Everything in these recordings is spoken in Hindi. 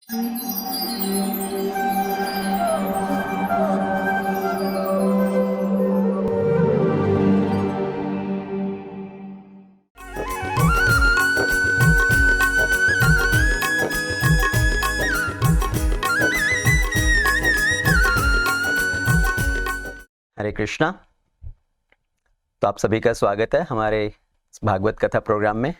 हरे कृष्णा। तो आप सभी का स्वागत है हमारे भागवत कथा प्रोग्राम में।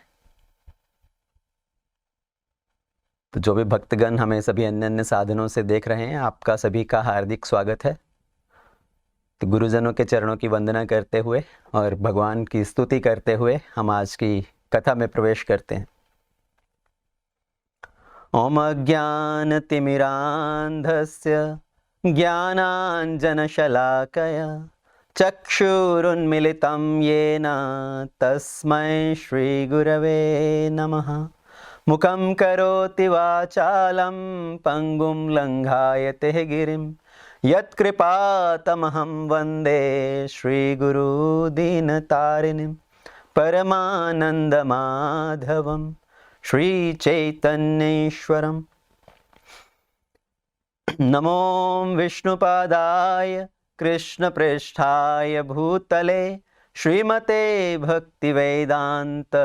तो जो भी भक्तगण हमें सभी अन्य अन्य साधनों से देख रहे हैं, आपका सभी का हार्दिक स्वागत है। तो गुरुजनों के चरणों की वंदना करते हुए और भगवान की स्तुति करते हुए हम आज की कथा में प्रवेश करते हैं। ओम अज्ञानतिमिरान्धस्य ज्ञानाञ्जनशलाकया चक्षुरुन्मिलितं येन तस्मै श्रीगुरवे नमः। मुखं करोति वाचालं पङ्गुं लङ्घायते गिरिं यत्कृपातमहं वन्दे श्रीगुरुदीनतारिणीं परमानन्दमाधवं श्रीचैतन्येश्वरम्। नमो विष्णुपादाय कृष्णप्रेष्ठाय भूतले श्रीमते भक्तिवेदांत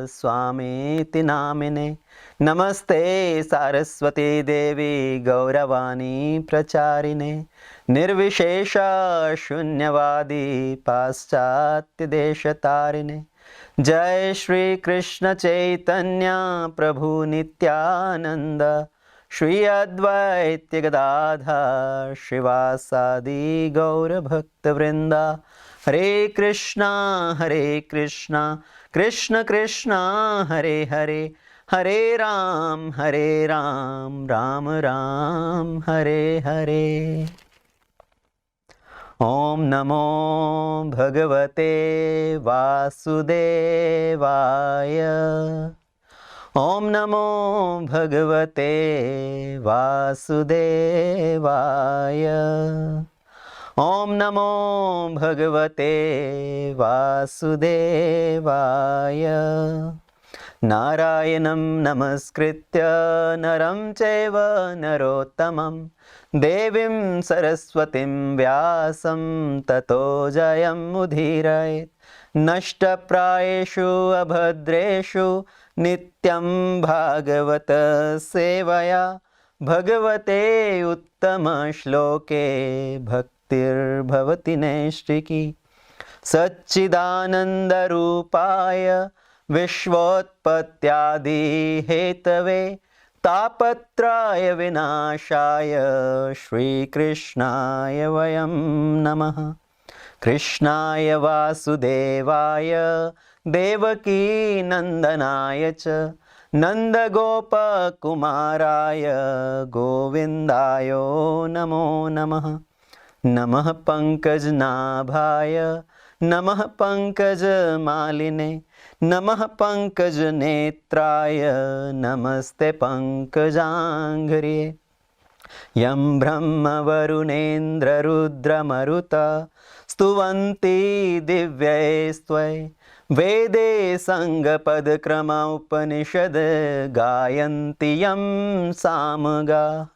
स्वामीति नामिने। नमस्ते सारस्वती देवी गौरवाणी प्रचारिणे निर्विशेष शून्यवादी पाश्चात्य देशतारिणे। जय श्री कृष्ण चैतन्य प्रभु नित्यानंद श्री अद्वैत गदाधर शिवासादि गौर भक्त वृंदा। हरे कृष्णा कृष्ण कृष्ण हरे हरे, हरे राम राम राम हरे हरे। ओम नमो भगवते वासुदेवाय। ओम नमो भगवते वासुदेवाय। ओम नमो भगवते वासुदेवाय। नारायणं नमस्कृत्य नरं चैव नरोत्तमं देवीं सरस्वतीं व्यासं ततो जयमुदीरयेत्। नष्टप्रायेषु अभद्रेषु नित्यं भागवत सेवया भगवते उत्तम श्लोके भक्तिर्भवति नैष्टिकी। सच्चिदानंद रूपाय विश्वोत्पत्त्यादि हेतवे तापत्राय विनाशाय श्रीकृष्णाय वयं नमः। कृष्णाय वासुदेवाय देवकी नंदनाय च नंदगोपकुमाराय गोविंदाय नमो नमः। नमः पंकजनाभाय नमः पंकजमालिने नमः पंकजनेत्राय नमस्ते पंकजांघ्रिये। यं ब्रह्म वरुणेन्द्र रुद्रमरुता स्तुवन्ति दिव्यैस्त्वै वेदे संगपदक्रम उपनिषद गायन्ति यं सामगा।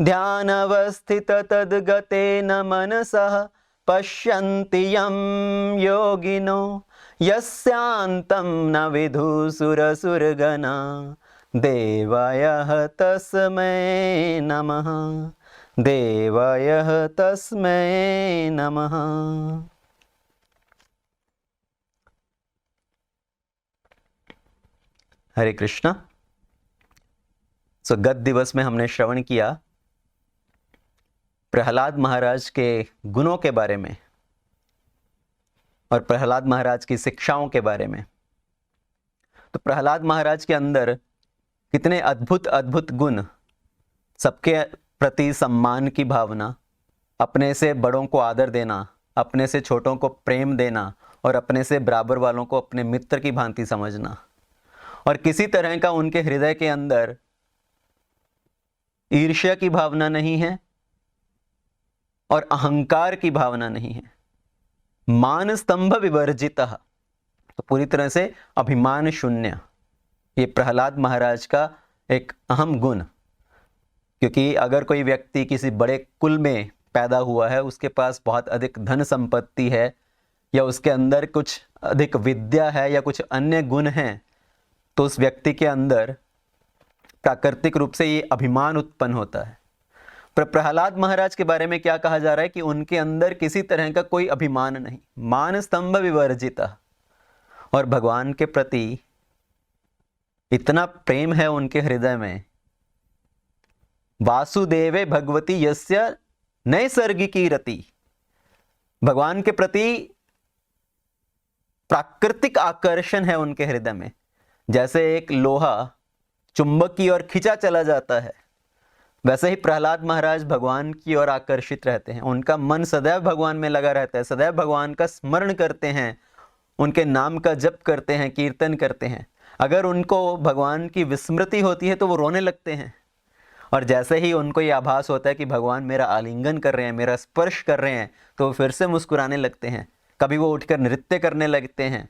ध्यानवस्थित तद्गतेन मनसः पश्यन्ति यं योगिनो यस्यान्तं न विदुसुरसुरगणा। देवाय तस्मै नमः, देवाय तस्मै नमः। हरे कृष्णा। गत दिवस में हमने श्रवण किया प्रहलाद महाराज के गुणों के बारे में और प्रहलाद महाराज की शिक्षाओं के बारे में। तो प्रहलाद महाराज के अंदर कितने अद्भुत अद्भुत गुण, सबके प्रति सम्मान की भावना, अपने से बड़ों को आदर देना, अपने से छोटों को प्रेम देना और अपने से बराबर वालों को अपने मित्र की भांति समझना। और किसी तरह का उनके हृदय के अंदर ईर्ष्या की भावना नहीं है और अहंकार की भावना नहीं है। मान स्तंभ विवर्जितः, तो पूरी तरह से अभिमान शून्य। ये प्रहलाद महाराज का एक अहम गुण। क्योंकि अगर कोई व्यक्ति किसी बड़े कुल में पैदा हुआ है, उसके पास बहुत अधिक धन संपत्ति है, या उसके अंदर कुछ अधिक विद्या है या कुछ अन्य गुण हैं, तो उस व्यक्ति के अंदर प्राकृतिक रूप से ये अभिमान उत्पन्न होता है। पर प्रहलाद महाराज के बारे में क्या कहा जा रहा है कि उनके अंदर किसी तरह का कोई अभिमान नहीं, मान स्तंभ विवर्जिता, और भगवान के प्रति इतना प्रेम है उनके हृदय में। वासुदेवे भगवती यस्य नैसर्गिकी रति, भगवान के प्रति प्राकृतिक आकर्षण है उनके हृदय में। जैसे एक लोहा चुंबक की ओर खिंचा चला जाता है, वैसे ही प्रहलाद महाराज भगवान की ओर आकर्षित रहते हैं। उनका मन सदैव भगवान में लगा रहता है, सदैव भगवान का स्मरण करते हैं, उनके नाम का जप करते हैं, कीर्तन करते हैं। अगर उनको भगवान की विस्मृति होती है तो वो रोने लगते हैं, और जैसे ही उनको ये आभास होता है कि भगवान मेरा आलिंगन कर रहे हैं, मेरा स्पर्श कर रहे हैं, तो वो फिर से मुस्कुराने लगते हैं, कभी वो उठकर नृत्य करने लगते हैं।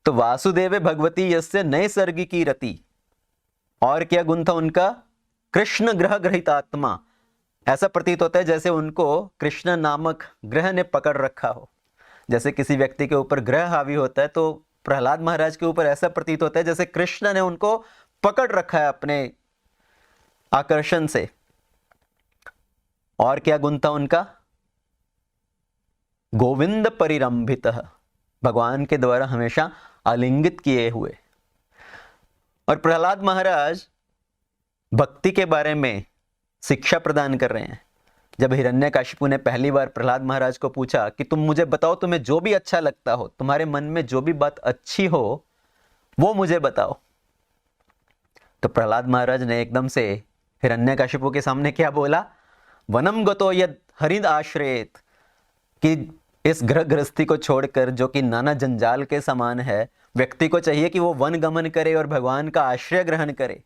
तो वासुदेव भगवती यस्य नैसर्गिकी रति, और क्या गुण था उनका? कृष्ण ग्रह ग्रहितात्मा। ऐसा प्रतीत होता है जैसे उनको कृष्ण नामक ग्रह ने पकड़ रखा हो। जैसे किसी व्यक्ति के ऊपर ग्रह हावी होता है, तो प्रहलाद महाराज के ऊपर ऐसा प्रतीत होता है जैसे कृष्ण ने उनको पकड़ रखा है अपने आकर्षण से। और क्या गुण था उनका? गोविंद परिरंभित, भगवान के द्वारा हमेशा आलिंगित किए हुए। और प्रहलाद महाराज भक्ति के बारे में शिक्षा प्रदान कर रहे हैं। जब हिरण्यकशिपु ने पहली बार प्रहलाद महाराज को पूछा कि तुम मुझे बताओ, तुम्हें जो भी अच्छा लगता हो, तुम्हारे मन में जो भी बात अच्छी हो वो मुझे बताओ, तो प्रहलाद महाराज ने एकदम से हिरण्यकशिपु के सामने क्या बोला? वनम गतो यद हरिद आश्रयेत, कि इस ग्रह गृहस्थी को छोड़कर, जो कि नाना जंजाल के समान है, व्यक्ति को चाहिए कि वो वन गमन करे और भगवान का आश्रय ग्रहण करे।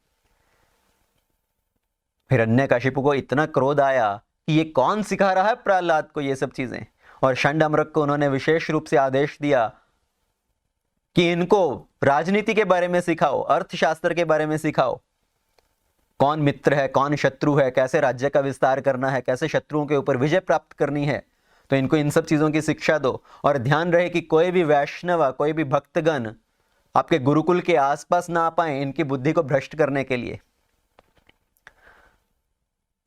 हिरण्यकशिपु को इतना क्रोध आया कि ये कौन सिखा रहा है प्रहलाद को ये सब चीजें, और षंडअमृत को उन्होंने विशेष रूप से आदेश दिया कि इनको राजनीति के बारे में सिखाओ, अर्थशास्त्र के बारे में सिखाओ, कौन मित्र है, कौन शत्रु है, कैसे राज्य का विस्तार करना है, कैसे शत्रुओं के ऊपर विजय प्राप्त करनी है। तो इनको इन सब चीजों की शिक्षा दो, और ध्यान रहे कि कोई भी वैष्णव, कोई भी भक्तगण आपके गुरुकुल के आसपास ना आ पाए इनकी बुद्धि को भ्रष्ट करने के लिए।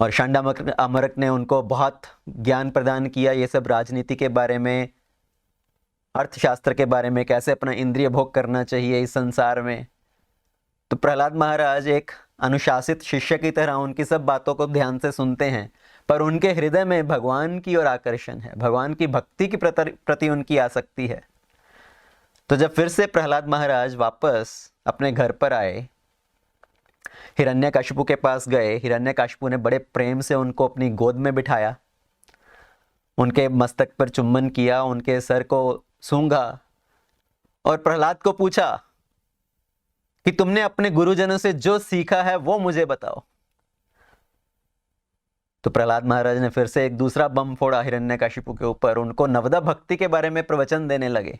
और षंडअमृत ने उनको बहुत ज्ञान प्रदान किया, ये सब राजनीति के बारे में, अर्थशास्त्र के बारे में, कैसे अपना इंद्रिय भोग करना चाहिए इस संसार में। तो प्रहलाद महाराज एक अनुशासित शिष्य की तरह उनकी सब बातों को ध्यान से सुनते हैं, पर उनके हृदय में भगवान की ओर आकर्षण है, भगवान की भक्ति की प्रति उनकी आसक्ति है। तो जब फिर से प्रहलाद महाराज वापस अपने घर पर आए, हिरण्यकशिपु के पास गए। हिरण्यकशिपु ने बड़े प्रेम से उनको अपनी गोद में बिठाया, उनके मस्तक पर चुम्बन किया, उनके सर को सूंघा, और प्रहलाद को पूछा कि तुमने अपने गुरुजनों से जो सीखा है वो मुझे बताओ। तो प्रहलाद महाराज ने फिर से एक दूसरा बम फोड़ा हिरण्यकशिपु के ऊपर, उनको नवदा भक्ति के बारे में प्रवचन देने लगे।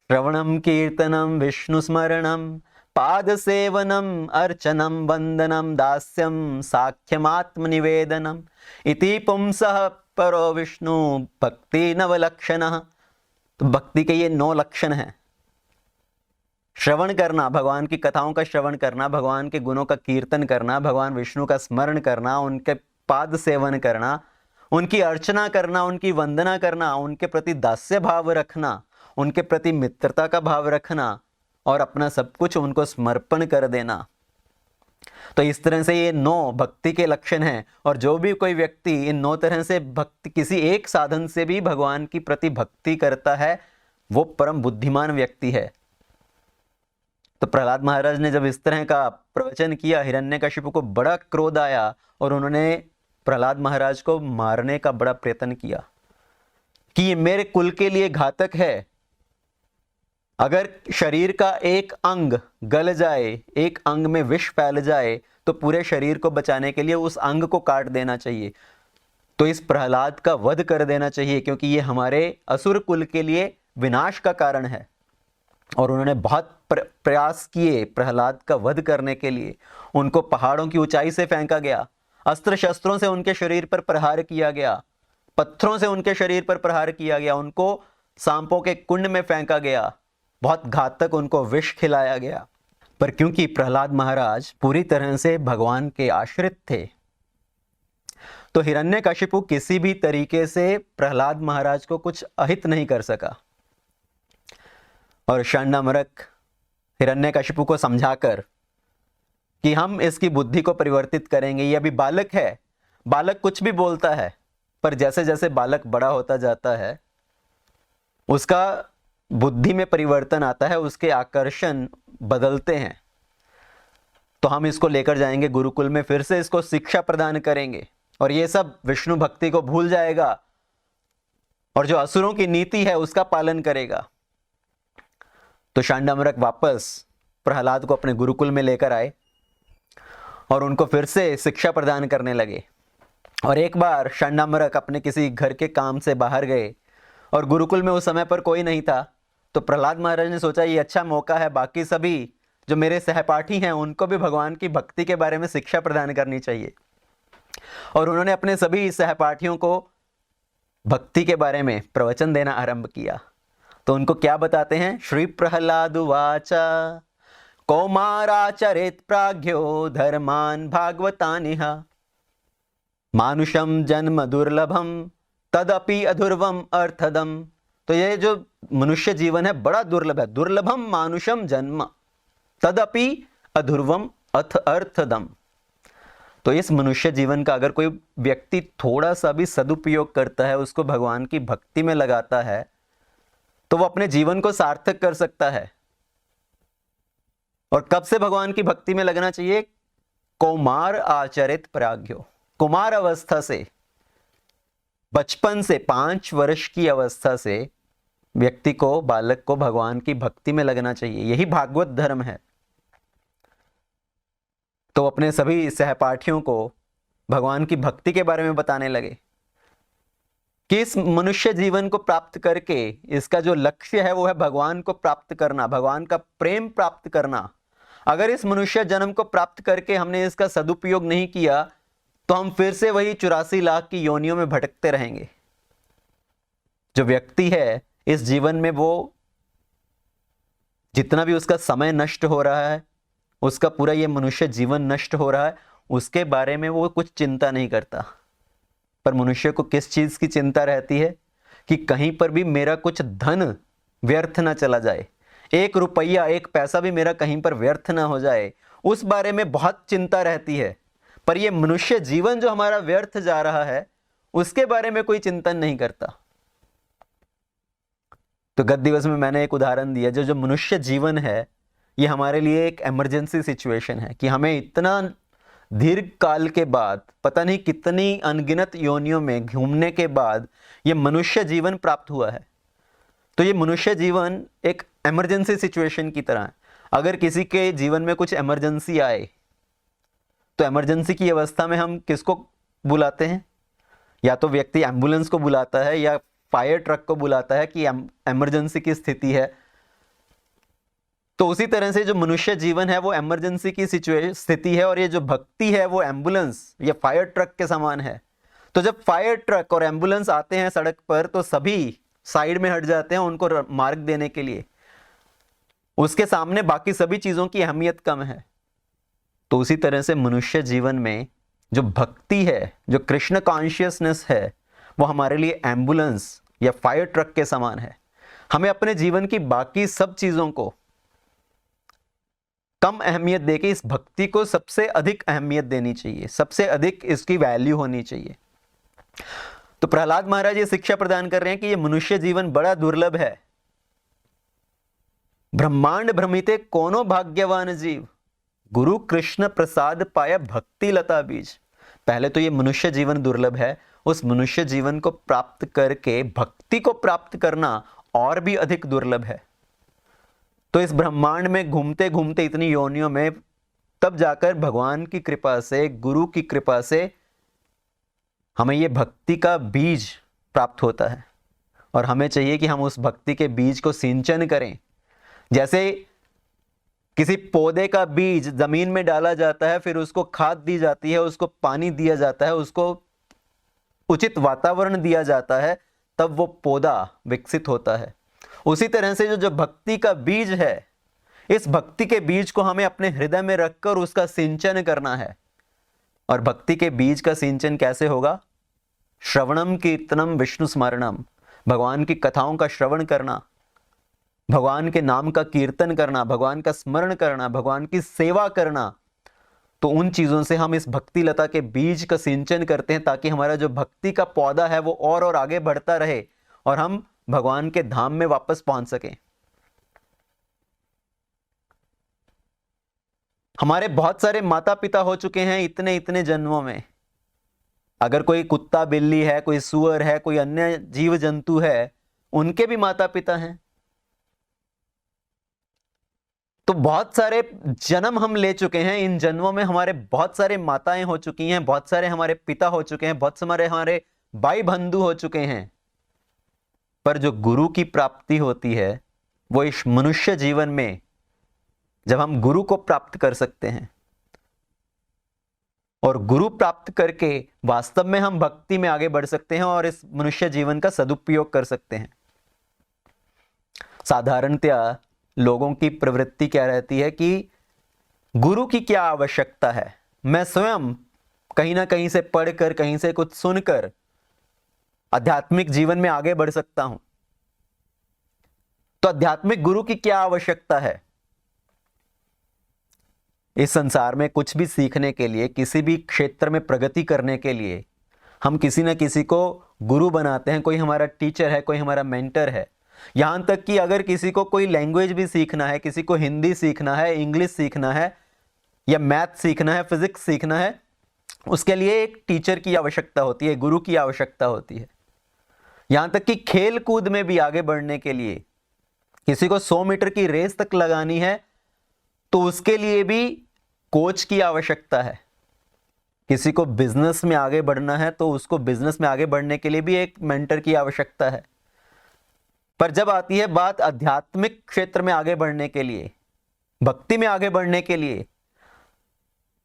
श्रवणम कीर्तनम विष्णु स्मरणम पाद सेवनम अर्चनम वंदनम दास्यम साख्यमात्म निवेदनम इति पुंसः परो विष्णु भक्ति नवलक्षणः। तो भक्ति के ये 9 लक्षण हैं। श्रवण करना, भगवान की कथाओं का श्रवण करना, भगवान के गुणों का कीर्तन करना, भगवान विष्णु का स्मरण करना, उनके पाद सेवन करना, उनकी अर्चना करना, उनकी वंदना करना, उनके प्रति दास्य भाव रखना, उनके प्रति मित्रता का भाव रखना, और अपना सब कुछ उनको समर्पण कर देना। तो इस तरह से ये 9 भक्ति के लक्षण हैं। और जो भी कोई व्यक्ति इन 9 तरह से भक्ति, किसी एक साधन से भी भगवान की प्रति भक्ति करता है, वो परम बुद्धिमान व्यक्ति है। तो प्रहलाद महाराज ने जब इस तरह का प्रवचन किया, हिरण्यकशिपु को बड़ा क्रोध आया, और उन्होंने प्रहलाद महाराज को मारने का बड़ा प्रयत्न किया कि ये मेरे कुल के लिए घातक है। अगर शरीर का एक अंग गल जाए, एक अंग में विष फैल जाए, तो पूरे शरीर को बचाने के लिए उस अंग को काट देना चाहिए। तो इस प्रहलाद का वध कर देना चाहिए, क्योंकि ये हमारे असुर कुल के लिए विनाश का कारण है। और उन्होंने बहुत प्रयास किए प्रहलाद का वध करने के लिए। उनको पहाड़ों की ऊंचाई से फेंका गया, अस्त्र शस्त्रों से उनके शरीर पर प्रहार किया गया, पत्थरों से उनके शरीर पर प्रहार किया गया, उनको सांपों के कुंड में फेंका गया, बहुत घातक उनको विष खिलाया गया। पर क्योंकि प्रहलाद महाराज पूरी तरह से भगवान के आश्रित थे, तो हिरण्यकशिपु किसी भी तरीके से प्रहलाद महाराज को कुछ अहित नहीं कर सका। और शांडामरक हिरण्यकशिपु को समझाकर कि हम इसकी बुद्धि को परिवर्तित करेंगे, ये अभी बालक है, बालक कुछ भी बोलता है, पर जैसे जैसे बालक बड़ा होता जाता है उसका बुद्धि में परिवर्तन आता है, उसके आकर्षण बदलते हैं, तो हम इसको लेकर जाएंगे गुरुकुल में, फिर से इसको शिक्षा प्रदान करेंगे और ये सब विष्णु भक्ति को भूल जाएगा और जो असुरों की नीति है उसका पालन करेगा। तो शांडामरक वापस प्रहलाद को अपने गुरुकुल में लेकर आए और उनको फिर से शिक्षा प्रदान करने लगे। और एक बार शांडामरक अपने किसी घर के काम से बाहर गए और गुरुकुल में उस समय पर कोई नहीं था, तो प्रहलाद महाराज ने सोचा ये अच्छा मौका है, बाकी सभी जो मेरे सहपाठी हैं उनको भी भगवान की भक्ति के बारे में शिक्षा प्रदान करनी चाहिए। और उन्होंने अपने सभी सहपाठियों को भक्ति के बारे में प्रवचन देना आरंभ किया। तो उनको क्या बताते हैं? श्री प्रहलाद उवाचा कौमाराचरेत् प्राज्ञो धर्मान भागवतानिह मानुषम जन्म दुर्लभम तदपि अधुर्वम अर्थदम। तो ये जो मनुष्य जीवन है बड़ा दुर्लभ है, दुर्लभम मानुषम जन्म तदपि अधुर्वम अर्थदम। तो इस मनुष्य जीवन का अगर कोई व्यक्ति थोड़ा सा भी सदुपयोग करता है, उसको भगवान की भक्ति में लगाता है, तो वो अपने जीवन को सार्थक कर सकता है। और कब से भगवान की भक्ति में लगना चाहिए? कौमार आचरित प्राज्ञो, कुमार अवस्था से, बचपन से, 5 वर्ष की अवस्था से व्यक्ति को, बालक को भगवान की भक्ति में लगना चाहिए। यही भागवत धर्म है। तो अपने सभी सहपाठियों को भगवान की भक्ति के बारे में बताने लगे कि इस मनुष्य जीवन को प्राप्त करके इसका जो लक्ष्य है वो है भगवान को प्राप्त करना, भगवान का प्रेम प्राप्त करना। अगर इस मनुष्य जन्म को प्राप्त करके हमने इसका सदुपयोग नहीं किया तो हम फिर से वही 84 लाख की योनियों में भटकते रहेंगे। जो व्यक्ति है इस जीवन में, वो जितना भी उसका समय नष्ट हो रहा है, उसका पूरा ये मनुष्य जीवन नष्ट हो रहा है, उसके बारे में वो कुछ चिंता नहीं करता। पर मनुष्य को किस चीज की चिंता रहती है? कि कहीं पर भी मेरा कुछ धन व्यर्थ ना चला जाए, 1 रुपया 1 पैसा भी मेरा कहीं पर व्यर्थ ना हो जाए, उस बारे में बहुत चिंता रहती है। पर ये मनुष्य जीवन जो हमारा व्यर्थ जा रहा है उसके बारे में कोई चिंतन नहीं करता। तो गत दिवस में मैंने एक उदाहरण दिया, जो मनुष्य जीवन है ये हमारे लिए एक इमरजेंसी सिचुएशन है कि हमें इतना दीर्घ काल के बाद, पता नहीं कितनी अनगिनत योनियों में घूमने के बाद ये मनुष्य जीवन प्राप्त हुआ है। तो ये मनुष्य जीवन एक इमरजेंसी सिचुएशन की तरह है। अगर किसी के जीवन में कुछ इमरजेंसी आए तो इमरजेंसी की अवस्था में हम किसको बुलाते हैं? या तो व्यक्ति एम्बुलेंस को बुलाता है या फायर ट्रक को बुलाता है कि इमरजेंसी की स्थिति है। तो उसी तरह से जो मनुष्य जीवन है वो इमरजेंसी की स्थिति है, और ये जो भक्ति है वो एम्बुलेंस या फायर ट्रक के समान है। तो जब फायर ट्रक और एम्बुलेंस आते हैं सड़क पर तो सभी साइड में हट जाते हैं उनको मार्ग देने के लिए। उसके सामने बाकी सभी चीजों की अहमियत कम है। तो उसी तरह से मनुष्य जीवन में जो भक्ति है, जो कृष्ण कॉन्शियसनेस है, वो हमारे लिए एम्बुलेंस या फायर ट्रक के समान है। हमें अपने जीवन की बाकी सब चीजों को कम अहमियत देके इस भक्ति को सबसे अधिक अहमियत देनी चाहिए, सबसे अधिक इसकी वैल्यू होनी चाहिए। तो प्रहलाद महाराज ये शिक्षा प्रदान कर रहे हैं कि ये मनुष्य जीवन बड़ा दुर्लभ है। ब्रह्मांड भ्रमिते कोनो भाग्यवान जीव, गुरु कृष्ण प्रसाद पाया भक्ति लता बीज। पहले तो ये मनुष्य जीवन दुर्लभ है, उस मनुष्य जीवन को प्राप्त करके भक्ति को प्राप्त करना और भी अधिक दुर्लभ है। तो इस ब्रह्मांड में घूमते घूमते इतनी योनियों में तब जाकर भगवान की कृपा से, गुरु की कृपा से हमें ये भक्ति का बीज प्राप्त होता है। और हमें चाहिए कि हम उस भक्ति के बीज को सिंचन करें, जैसे किसी पौधे का बीज जमीन में डाला जाता है, फिर उसको खाद दी जाती है, उसको पानी दिया जाता है, उसको उचित वातावरण दिया जाता है, तब वो पौधा विकसित होता है। उसी तरह से जो भक्ति का बीज है, इस भक्ति के बीज को हमें अपने हृदय में रखकर उसका सिंचन करना है। और भक्ति के बीज का सिंचन कैसे होगा? श्रवणम कीर्तनम विष्णु स्मरणम, भगवान की कथाओं का श्रवण करना, भगवान के नाम का कीर्तन करना, भगवान का स्मरण करना, भगवान की सेवा करना। तो उन चीजों से हम इस भक्ति लता के बीज का सिंचन करते हैं, ताकि हमारा जो भक्ति का पौधा है वो और आगे बढ़ता रहे और हम भगवान के धाम में वापस पहुंच सकें। हमारे बहुत सारे माता पिता हो चुके हैं इतने इतने जन्मों में। अगर कोई कुत्ता बिल्ली है, कोई सूअर है, कोई अन्य जीव जंतु है, उनके भी माता पिता हैं। तो बहुत सारे जन्म हम ले चुके हैं। इन जन्मों में हमारे बहुत सारे माताएं हो चुकी हैं, बहुत सारे हमारे पिता हो चुके हैं, बहुत सारे हमारे भाई बंधु हो चुके हैं। पर जो गुरु की प्राप्ति होती है वो इस मनुष्य जीवन में, जब हम गुरु को प्राप्त कर सकते हैं और गुरु प्राप्त करके वास्तव में हम भक्ति में आगे बढ़ सकते हैं और इस मनुष्य जीवन का सदुपयोग कर सकते हैं। साधारणतया लोगों की प्रवृत्ति क्या रहती है कि गुरु की क्या आवश्यकता है, मैं स्वयं कहीं ना कहीं से पढ़कर, कहीं से कुछ सुनकर आध्यात्मिक जीवन में आगे बढ़ सकता हूं। तो आध्यात्मिक गुरु की क्या आवश्यकता है? इस संसार में कुछ भी सीखने के लिए, किसी भी क्षेत्र में प्रगति करने के लिए हम किसी न किसी को गुरु बनाते हैं। कोई हमारा टीचर है, कोई हमारा मेंटर है। यहां तक कि अगर किसी को कोई लैंग्वेज भी सीखना है, किसी को हिंदी सीखना है, इंग्लिश सीखना है, या मैथ सीखना है, फिजिक्स सीखना है, उसके लिए एक टीचर की आवश्यकता होती है, गुरु की आवश्यकता होती है। यहां तक कि खेल कूद में भी आगे बढ़ने के लिए किसी को 100 मीटर की रेस तक लगानी है तो उसके लिए भी कोच की आवश्यकता है। किसी को बिजनेस में आगे बढ़ना है तो उसको बिजनेस में आगे बढ़ने के लिए भी एक मेंटर की आवश्यकता है। पर जब आती है बात आध्यात्मिक क्षेत्र में आगे बढ़ने के लिए, भक्ति में आगे बढ़ने के लिए,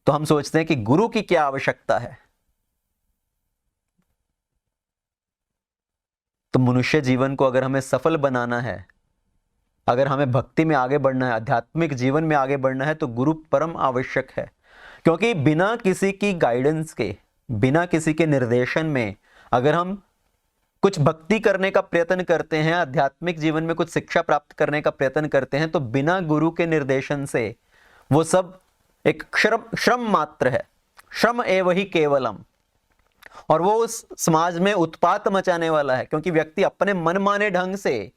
तो हम सोचते हैं कि गुरु की क्या आवश्यकता है। तो मनुष्य जीवन को अगर हमें सफल बनाना है, अगर हमें भक्ति में आगे बढ़ना है, आध्यात्मिक जीवन में आगे बढ़ना है, तो गुरु परम आवश्यक है। क्योंकि बिना किसी की गाइडेंस के, बिना किसी के निर्देशन में अगर हम कुछ भक्ति करने का प्रयत्न करते हैं, आध्यात्मिक जीवन में कुछ शिक्षा प्राप्त करने का प्रयत्न करते हैं, तो बिना गुरु के निर्देशन से वो सब एक श्रम मात्र है। श्रम एव ही केवलम। और वो उस समाज में उत्पात मचाने वाला है। क्योंकि व्यक्ति अपने मनमाने ढंग से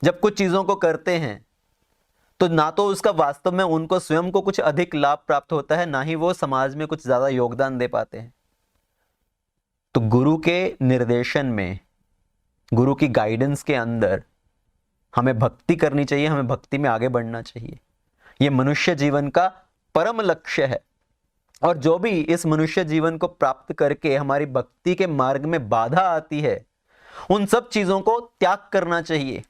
जब कुछ चीजों को करते हैं तो ना तो उसका वास्तव में उनको स्वयं को कुछ अधिक लाभ प्राप्त होता है, ना ही वो समाज में कुछ ज्यादा योगदान दे पाते हैं। तो गुरु के निर्देशन में, गुरु की गाइडेंस के अंदर हमें भक्ति करनी चाहिए, हमें भक्ति में आगे बढ़ना चाहिए। ये मनुष्य जीवन का परम लक्ष्य है। और जो भी इस मनुष्य जीवन को प्राप्त करके हमारी भक्ति के मार्ग में बाधा आती है, उन सब चीजों को त्याग करना चाहिए।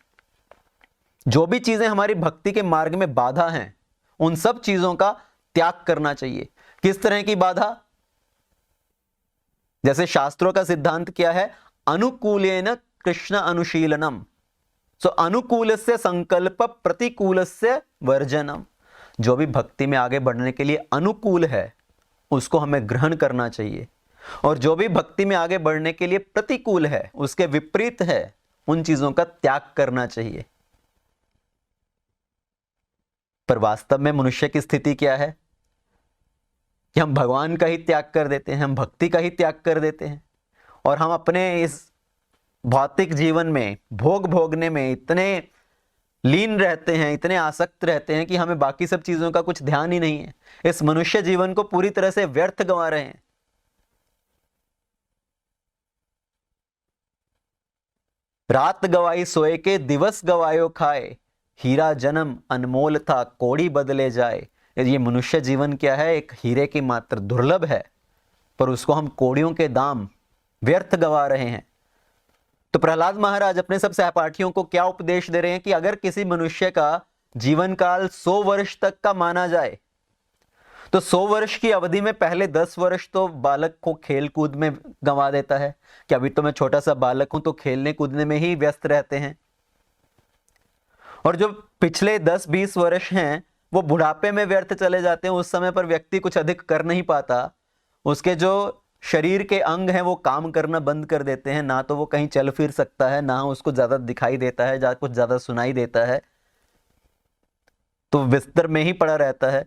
जो भी चीजें हमारी भक्ति के मार्ग में बाधा हैं, उन सब चीजों का त्याग करना चाहिए। किस तरह की बाधा? जैसे शास्त्रों का सिद्धांत क्या है? अनुकूलेन कृष्ण अनुशीलनम। सो अनुकूलस्य संकल्प प्रतिकूलस्य वर्जनम। जो भी भक्ति में आगे बढ़ने के लिए अनुकूल है उसको हमें ग्रहण करना चाहिए, और जो भी भक्ति में आगे बढ़ने के लिए प्रतिकूल है, उसके विपरीत है, उन चीजों का त्याग करना चाहिए। पर वास्तव में मनुष्य की स्थिति क्या है कि हम भगवान का ही त्याग कर देते हैं, हम भक्ति का ही त्याग कर देते हैं, और हम अपने इस भौतिक जीवन में भोग भोगने में इतने लीन रहते हैं, इतने आसक्त रहते हैं कि हमें बाकी सब चीजों का कुछ ध्यान ही नहीं है। इस मनुष्य जीवन को पूरी तरह से व्यर्थ गंवा रहे हैं। रात गवाई सोए के, दिवस गवायो खाए, हीरा जन्म अनमोल था, कौड़ी बदले जाए। ये मनुष्य जीवन क्या है? एक हीरे की मात्र दुर्लभ है, पर उसको हम कौड़ियों के दाम व्यर्थ गवा रहे हैं। तो प्रहलाद महाराज अपने सब सहपाठियों को क्या उपदेश दे रहे हैं कि अगर किसी मनुष्य का जीवन काल 100 वर्ष तक का माना जाए तो 100 वर्ष की अवधि में पहले 10 वर्ष तो बालक को खेल कूद में गंवा देता है कि अभी तो मैं छोटा सा बालक हूं, तो खेलने कूदने में ही व्यस्त रहते हैं। और जो पिछले 10-20 वर्ष हैं वो बुढ़ापे में व्यर्थ चले जाते हैं। उस समय पर व्यक्ति कुछ अधिक कर नहीं पाता, उसके जो शरीर के अंग हैं वो काम करना बंद कर देते हैं, ना तो वो कहीं चल फिर सकता है, ना उसको ज्यादा दिखाई देता है, कुछ ज्यादा सुनाई देता है, तो बिस्तर में ही पड़ा रहता है।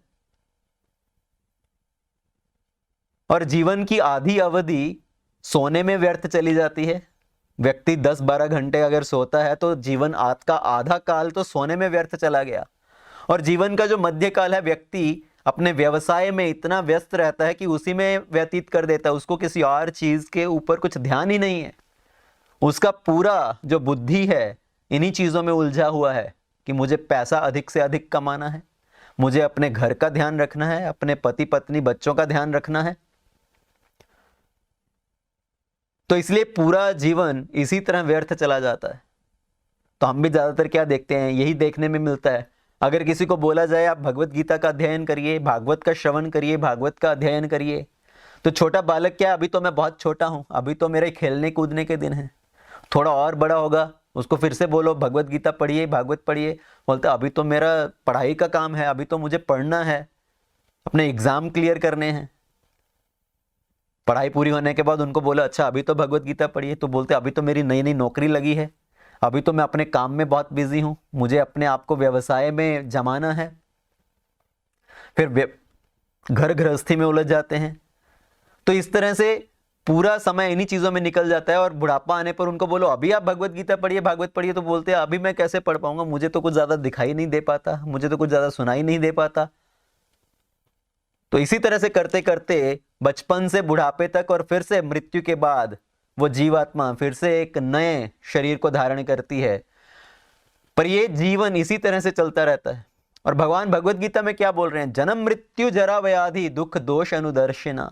और जीवन की आधी अवधि सोने में व्यर्थ चली जाती है। व्यक्ति 10-12 घंटे अगर सोता है तो जीवन का आधा काल तो सोने में व्यर्थ चला गया। और जीवन का जो मध्य काल है, व्यक्ति अपने व्यवसाय में इतना व्यस्त रहता है कि उसी में व्यतीत कर देता है, उसको किसी और चीज के ऊपर कुछ ध्यान ही नहीं है। उसका पूरा जो बुद्धि है इन्हीं चीजों में उलझा हुआ है कि मुझे पैसा अधिक से अधिक कमाना है, मुझे अपने घर का ध्यान रखना है, अपने पति पत्नी बच्चों का ध्यान रखना है। तो इसलिए पूरा जीवन इसी तरह व्यर्थ चला जाता है। तो हम भी ज्यादातर क्या देखते हैं, यही देखने में मिलता है। अगर किसी को बोला जाए आप भगवत गीता का अध्ययन करिए, भागवत का श्रवण करिए, भागवत का अध्ययन करिए, तो छोटा बालक क्या, अभी तो मैं बहुत छोटा हूं, अभी तो मेरे खेलने कूदने के दिन हैं। थोड़ा और बड़ा होगा, उसको फिर से बोलो भगवत गीता पढ़िए, भागवत पढ़िए, बोलते अभी तो मेरा पढ़ाई का काम है, अभी तो मुझे पढ़ना है, अपने एग्जाम क्लियर करने हैं। पढ़ाई पूरी होने के बाद उनको बोला अच्छा अभी तो भगवत गीता पढ़िए, तो बोलते अभी तो मेरी नई नई नौकरी लगी है, अभी तो मैं अपने काम में बहुत बिजी हूं, मुझे अपने आप को व्यवसाय में जमाना है। फिर घर गृहस्थी में उलझ जाते हैं। तो इस तरह से पूरा समय इन्हीं चीजों में निकल जाता है। और बुढ़ापा आने पर उनको बोलो अभी आप भगवत गीता पढ़िए, भागवत पढ़िए, तो बोलते हैं अभी मैं कैसे पढ़ पाऊंगा, मुझे तो कुछ ज्यादा दिखाई नहीं दे पाता, मुझे तो कुछ ज्यादा सुनाई नहीं दे पाता। तो इसी तरह से करते करते बचपन से बुढ़ापे तक और फिर से मृत्यु के बाद वो जीवात्मा फिर से एक नए शरीर को धारण करती है। पर ये जीवन इसी तरह से चलता रहता है। और भगवान भगवत गीता में क्या बोल रहे हैं, जन्म मृत्यु जरा व्याधि दुख दोष अनुदर्शिना।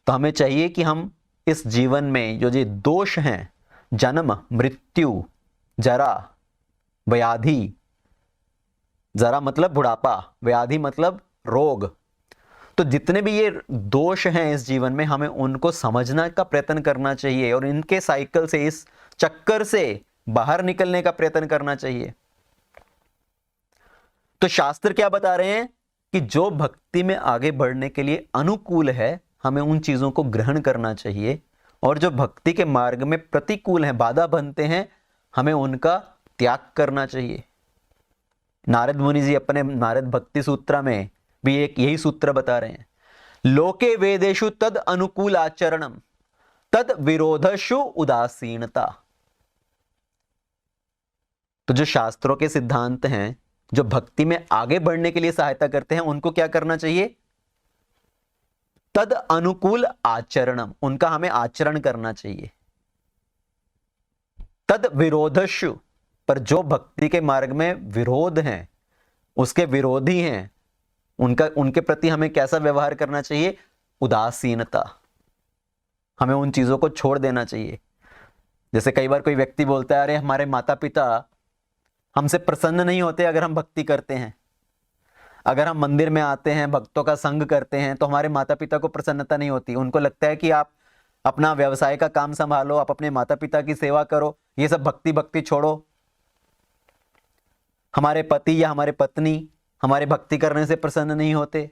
तो हमें चाहिए कि हम इस जीवन में जो ये दोष हैं, जन्म मृत्यु जरा व्याधि, जरा मतलब बुढ़ापा, व्याधि मतलब रोग, तो जितने भी ये दोष हैं इस जीवन में हमें उनको समझना का प्रयत्न करना चाहिए और इनके साइकिल से, इस चक्कर से बाहर निकलने का प्रयत्न करना चाहिए। तो शास्त्र क्या बता रहे हैं कि जो भक्ति में आगे बढ़ने के लिए अनुकूल है हमें उन चीजों को ग्रहण करना चाहिए, और जो भक्ति के मार्ग में प्रतिकूल हैं, बाधा बनते हैं, हमें उनका त्याग करना चाहिए। नारद मुनि जी अपने नारद भक्ति सूत्र में भी एक यही सूत्र बता रहे हैं, लोके वेदेषु तद अनुकूल आचरणम तद विरोधशु उदासीनता। तो जो शास्त्रों के सिद्धांत हैं जो भक्ति में आगे बढ़ने के लिए सहायता करते हैं उनको क्या करना चाहिए, तद अनुकूल आचरणम, उनका हमें आचरण करना चाहिए। तद विरोधशु, पर जो भक्ति के मार्ग में विरोध हैं, उसके विरोधी हैं, उनके प्रति हमें कैसा व्यवहार करना चाहिए, उदासीनता, हमें उन चीजों को छोड़ देना चाहिए। जैसे कई बार कोई व्यक्ति बोलता है अरे हमारे माता पिता हमसे प्रसन्न नहीं होते अगर हम भक्ति करते हैं, अगर हम मंदिर में आते हैं, भक्तों का संग करते हैं, तो हमारे माता पिता को प्रसन्नता नहीं होती। उनको लगता है कि आप अपना व्यवसाय का काम संभालो, आप अपने माता पिता की सेवा करो, ये सब भक्ति भक्ति छोड़ो। हमारे पति या हमारे पत्नी हमारे भक्ति करने से प्रसन्न नहीं होते।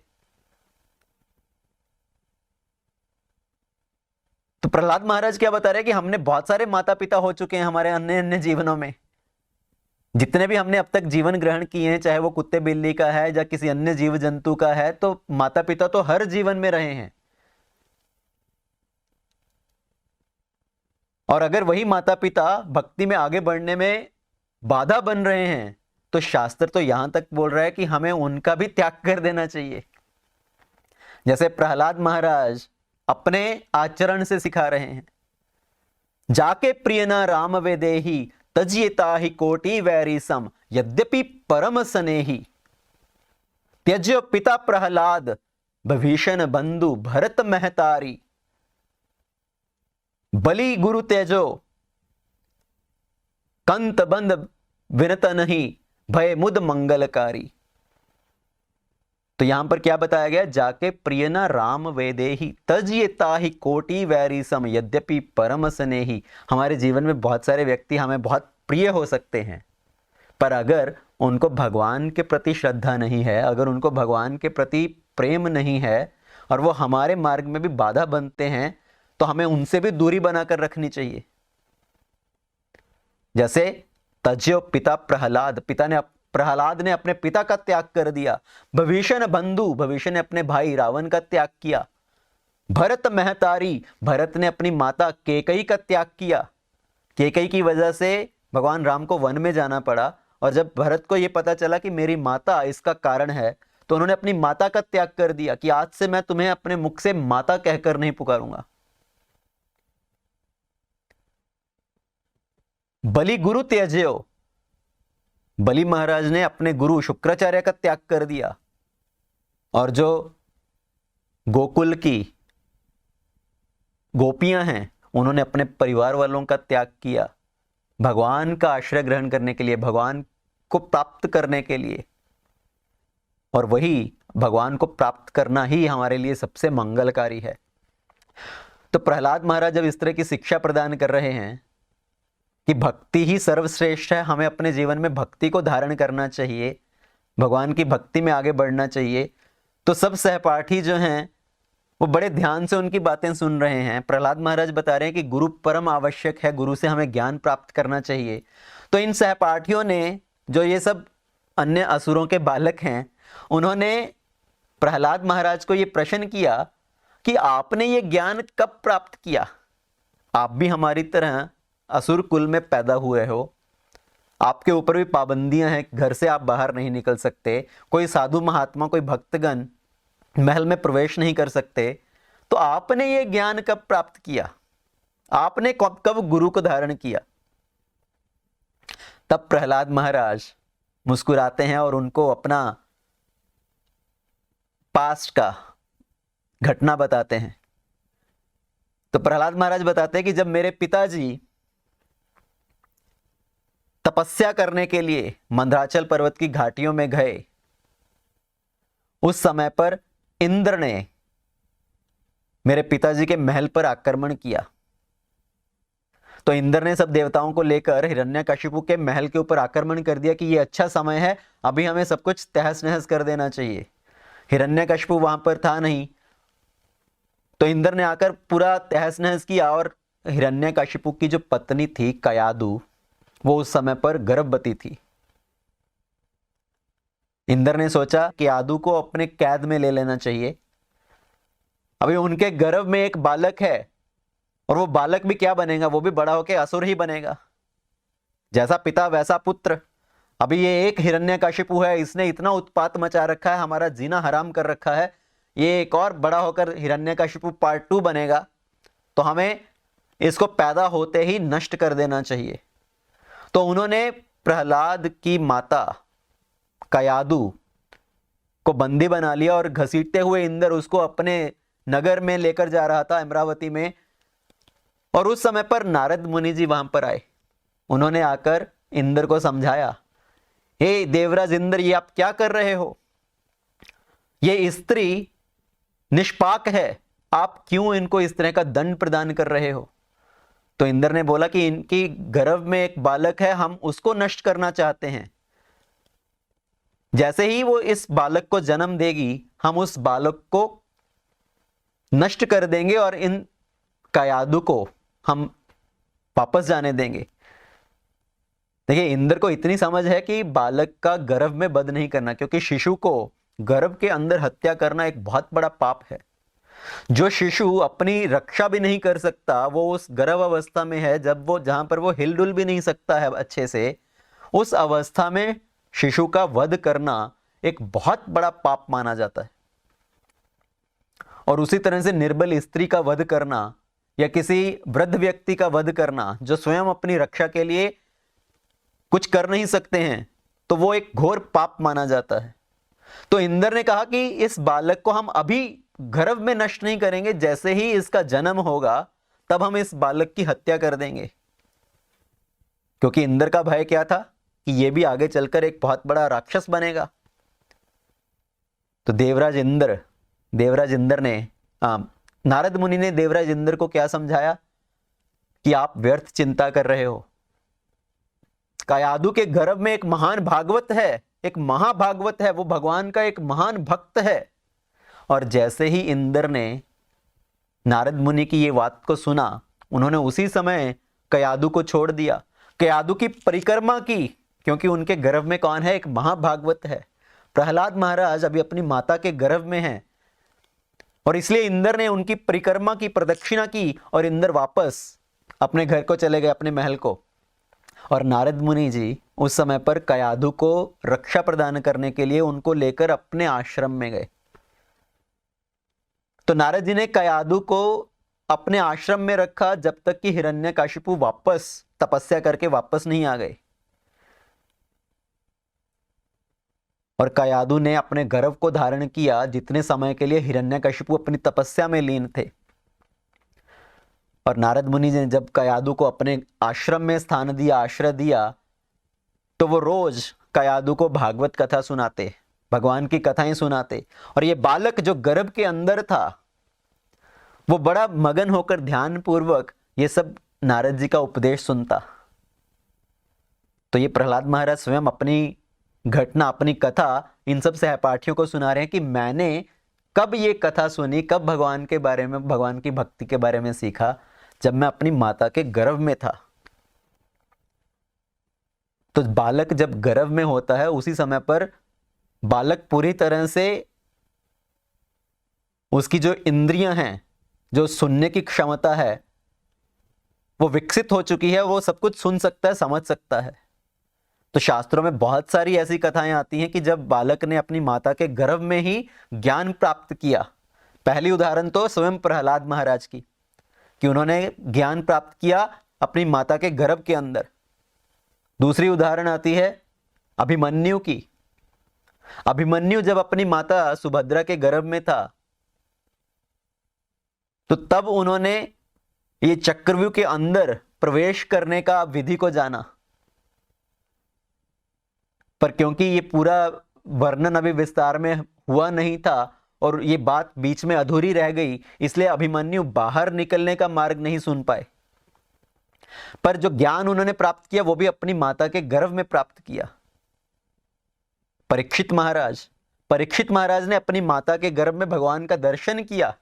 तो प्रहलाद महाराज क्या बता रहे हैं कि हमने बहुत सारे माता पिता हो चुके हैं हमारे अन्य अन्य जीवनों में, जितने भी हमने अब तक जीवन ग्रहण किए हैं, चाहे वो कुत्ते बिल्ली का है या किसी अन्य जीव जंतु का है, तो माता पिता तो हर जीवन में रहे हैं। और अगर वही माता पिता भक्ति में आगे बढ़ने में बाधा बन रहे हैं तो शास्त्र तो यहां तक बोल रहा है कि हमें उनका भी त्याग कर देना चाहिए। जैसे प्रहलाद महाराज अपने आचरण से सिखा रहे हैं, जाके प्रिय न राम वेदेहि तज्यता ही कोटि वैरी सम यद्यपि परम स्नेही त्यज्य पिता प्रहलाद विभीषण बंधु भरत महतारी बलि गुरु तेजो कंत बंद विनत नहीं भय मुद मंगलकारी। तो यहां पर क्या बताया गया, जाके प्रिय न राम वेदेहि तज ये ताहि कोटि वैरी सम यद्यपि परम स्नेही। हमारे जीवन में बहुत सारे व्यक्ति हमें बहुत प्रिय हो सकते हैं, पर अगर उनको भगवान के प्रति श्रद्धा नहीं है, अगर उनको भगवान के प्रति प्रेम नहीं है और वो हमारे मार्ग में भी बाधा बनते हैं, तो हमें उनसे भी दूरी बनाकर रखनी चाहिए। जैसे तज्यो पिता प्रहलाद, प्रहलाद ने अपने पिता का त्याग कर दिया। भविष्य बंधु, भविष्य ने अपने भाई रावण का त्याग किया। भरत महतारी, भरत ने अपनी माता केकई का त्याग किया। केकई की वजह से भगवान राम को वन में जाना पड़ा, और जब भरत को यह पता चला कि मेरी माता इसका कारण है, तो उन्होंने अपनी माता का त्याग कर दिया कि आज से मैं तुम्हें अपने मुख से माता कहकर नहीं पुकारूंगा। बलि गुरु त्यज्यो, बलि महाराज ने अपने गुरु शुक्राचार्य का त्याग कर दिया। और जो गोकुल की गोपियां हैं, उन्होंने अपने परिवार वालों का त्याग किया भगवान का आश्रय ग्रहण करने के लिए, भगवान को प्राप्त करने के लिए। और वही भगवान को प्राप्त करना ही हमारे लिए सबसे मंगलकारी है। तो प्रहलाद महाराज जब इस तरह की शिक्षा प्रदान कर रहे हैं कि भक्ति ही सर्वश्रेष्ठ है, हमें अपने जीवन में भक्ति को धारण करना चाहिए, भगवान की भक्ति में आगे बढ़ना चाहिए, तो सब सहपाठी जो हैं वो बड़े ध्यान से उनकी बातें सुन रहे हैं। प्रहलाद महाराज बता रहे हैं कि गुरु परम आवश्यक है, गुरु से हमें ज्ञान प्राप्त करना चाहिए। तो इन सहपाठियों ने, जो ये सब अन्य असुरों के बालक हैं, उन्होंने प्रहलाद महाराज को ये प्रश्न किया कि आपने ये ज्ञान कब प्राप्त किया? आप भी हमारी तरह असुर कुल में पैदा हुए हो, आपके ऊपर भी पाबंदियां हैं, घर से आप बाहर नहीं निकल सकते, कोई साधु महात्मा, कोई भक्तगण महल में प्रवेश नहीं कर सकते, तो आपने ये ज्ञान कब प्राप्त किया? आपने कब गुरु को धारण किया? तब प्रहलाद महाराज मुस्कुराते हैं और उनको अपना पास्ट का घटना बताते हैं। तो प्रहलाद महाराज बताते हैं कि जब मेरे पिताजी तपस्या करने के लिए मंदराचल पर्वत की घाटियों में गए, उस समय पर इंद्र ने मेरे पिताजी के महल पर आक्रमण किया। तो इंद्र ने सब देवताओं को लेकर हिरण्यकशिपु के महल के ऊपर आक्रमण कर दिया कि ये अच्छा समय है, अभी हमें सब कुछ तहस नहस कर देना चाहिए। हिरण्यकशिपु वहां पर था नहीं, तो इंद्र ने आकर पूरा तहस नहस किया। और हिरण्यकशिपु की जो पत्नी थी कयादु, वो उस समय पर गर्भवती थी। इंद्र ने सोचा कि यादु को अपने कैद में ले लेना चाहिए। अभी उनके गर्भ में एक बालक है, और वो बालक भी क्या बनेगा? वो भी बड़ा होकर असुर ही बनेगा। जैसा पिता वैसा पुत्र। अभी ये एक हिरण्यकशिपु है, इसने इतना उत्पात मचा रखा है, हमारा जीना हराम कर रखा है। ये एक और बड़ा होकर हिरण्यकशिपु पार्ट 2 बनेगा, तो हमें इसको पैदा होते ही नष्ट कर देना चाहिए। तो उन्होंने प्रहलाद की माता कयादु को बंदी बना लिया, और घसीटते हुए इंद्र उसको अपने नगर में लेकर जा रहा था, अमरावती में। और उस समय पर नारद मुनि जी वहां पर आए। उन्होंने आकर इंद्र को समझाया, हे देवराज इंद्र, ये आप क्या कर रहे हो? ये स्त्री निष्पाक है, आप क्यों इनको इस तरह का दंड प्रदान कर रहे हो? तो इंद्र ने बोला कि इनकी गर्भ में एक बालक है, हम उसको नष्ट करना चाहते हैं। जैसे ही वो इस बालक को जन्म देगी, हम उस बालक को नष्ट कर देंगे और इन कयादु को हम वापस जाने देंगे। देखिए, इंद्र को इतनी समझ है कि बालक का गर्भ में वध नहीं करना, क्योंकि शिशु को गर्भ के अंदर हत्या करना एक बहुत बड़ा पाप है। जो शिशु अपनी रक्षा भी नहीं कर सकता, वो उस गर्भ अवस्था में है, जब वो जहां पर वो हिलडुल भी नहीं सकता है अच्छे से, उस अवस्था में शिशु का वध करना एक बहुत बड़ा पाप माना जाता है। और उसी तरह से निर्बल स्त्री का वध करना या किसी वृद्ध व्यक्ति का वध करना, जो स्वयं अपनी रक्षा के लिए कुछ कर नहीं सकते हैं, तो वो एक घोर पाप माना जाता है। तो इंद्र ने कहा कि इस बालक को हम अभी गर्भ में नष्ट नहीं करेंगे, जैसे ही इसका जन्म होगा तब हम इस बालक की हत्या कर देंगे। क्योंकि इंद्र का भय क्या था? कि ये भी आगे चलकर एक बहुत बड़ा राक्षस बनेगा। तो देवराज इंद्र ने नारद मुनि ने देवराज इंद्र को क्या समझाया कि आप व्यर्थ चिंता कर रहे हो। कयादु के गर्भ में एक महान भागवत है, एक महाभागवत है, वो भगवान का एक महान भक्त है। और जैसे ही इंद्र ने नारद मुनि की ये बात को सुना, उन्होंने उसी समय कयादु को छोड़ दिया, कयादु की परिक्रमा की, क्योंकि उनके गर्भ में कौन है, एक महाभागवत है। प्रहलाद महाराज अभी अपनी माता के गर्भ में हैं और इसलिए इंद्र ने उनकी परिक्रमा की, प्रदक्षिणा की और इंद्र वापस अपने घर को चले गए, अपने महल को। और नारद मुनि जी उस समय पर कयादु को रक्षा प्रदान करने के लिए उनको लेकर अपने आश्रम में गए। तो नारद जी ने कयादु को अपने आश्रम में रखा जब तक कि हिरण्यकशिपु वापस तपस्या करके वापस नहीं आ गए। और कयादु ने अपने गर्भ को धारण किया जितने समय के लिए हिरण्यकशिपु अपनी तपस्या में लीन थे। और नारद मुनि ने जब कयादु को अपने आश्रम में स्थान दिया, आश्रय दिया, तो वो रोज कयादु को भागवत कथा सुनाते, भगवान की कथाएं सुनाते। और ये बालक जो गर्भ के अंदर था, वो बड़ा मगन होकर ध्यान पूर्वक ये सब नारद जी का उपदेश सुनता। तो ये प्रहलाद महाराज स्वयं अपनी घटना, अपनी कथा इन सब सहपाठियों को सुना रहे हैं कि मैंने कब ये कथा सुनी, कब भगवान के बारे में, भगवान की भक्ति के बारे में सीखा, जब मैं अपनी माता के गर्भ में था। तो बालक जब गर्भ में होता है, उसी समय पर बालक पूरी तरह से उसकी जो इंद्रियां हैं, जो सुनने की क्षमता है, वो विकसित हो चुकी है, वो सब कुछ सुन सकता है, समझ सकता है। तो शास्त्रों में बहुत सारी ऐसी कथाएं आती हैं कि जब बालक ने अपनी माता के गर्भ में ही ज्ञान प्राप्त किया। पहली उदाहरण तो स्वयं प्रहलाद महाराज की, कि उन्होंने ज्ञान प्राप्त किया अपनी माता के गर्भ के अंदर। दूसरी उदाहरण आती है अभिमन्यु की। अभिमन्यु जब अपनी माता सुभद्रा के गर्भ में था, तो तब उन्होंने ये चक्रव्यूह के अंदर प्रवेश करने का विधि को जाना। पर क्योंकि ये पूरा वर्णन अभी विस्तार में हुआ नहीं था और ये बात बीच में अधूरी रह गई, इसलिए अभिमन्यु बाहर निकलने का मार्ग नहीं सुन पाए। पर जो ज्ञान उन्होंने प्राप्त किया वो भी अपनी माता के गर्भ में प्राप्त किया। परीक्षित महाराज ने अपनी माता के गर्भ में भगवान का दर्शन किया।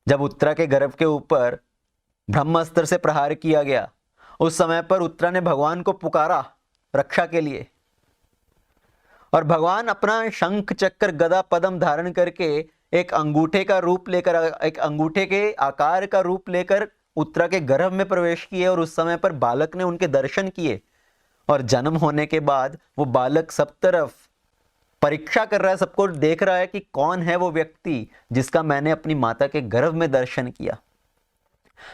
जब उत्तरा के गर्भ के ऊपर ब्रह्मास्त्र से प्रहार किया गया, उस समय पर उत्तरा ने भगवान को पुकारा रक्षा के लिए, और भगवान अपना शंख चक्र गदा पद्म धारण करके एक अंगूठे का रूप लेकर, एक अंगूठे के आकार का रूप लेकर उत्तरा के गर्भ में प्रवेश किए। और उस समय पर बालक ने उनके दर्शन किए, और जन्म होने के बाद वो बालक सब तरफ परीक्षा कर रहा है, सबको देख रहा है कि कौन है वो व्यक्ति जिसका मैंने अपनी माता के गर्भ में दर्शन किया।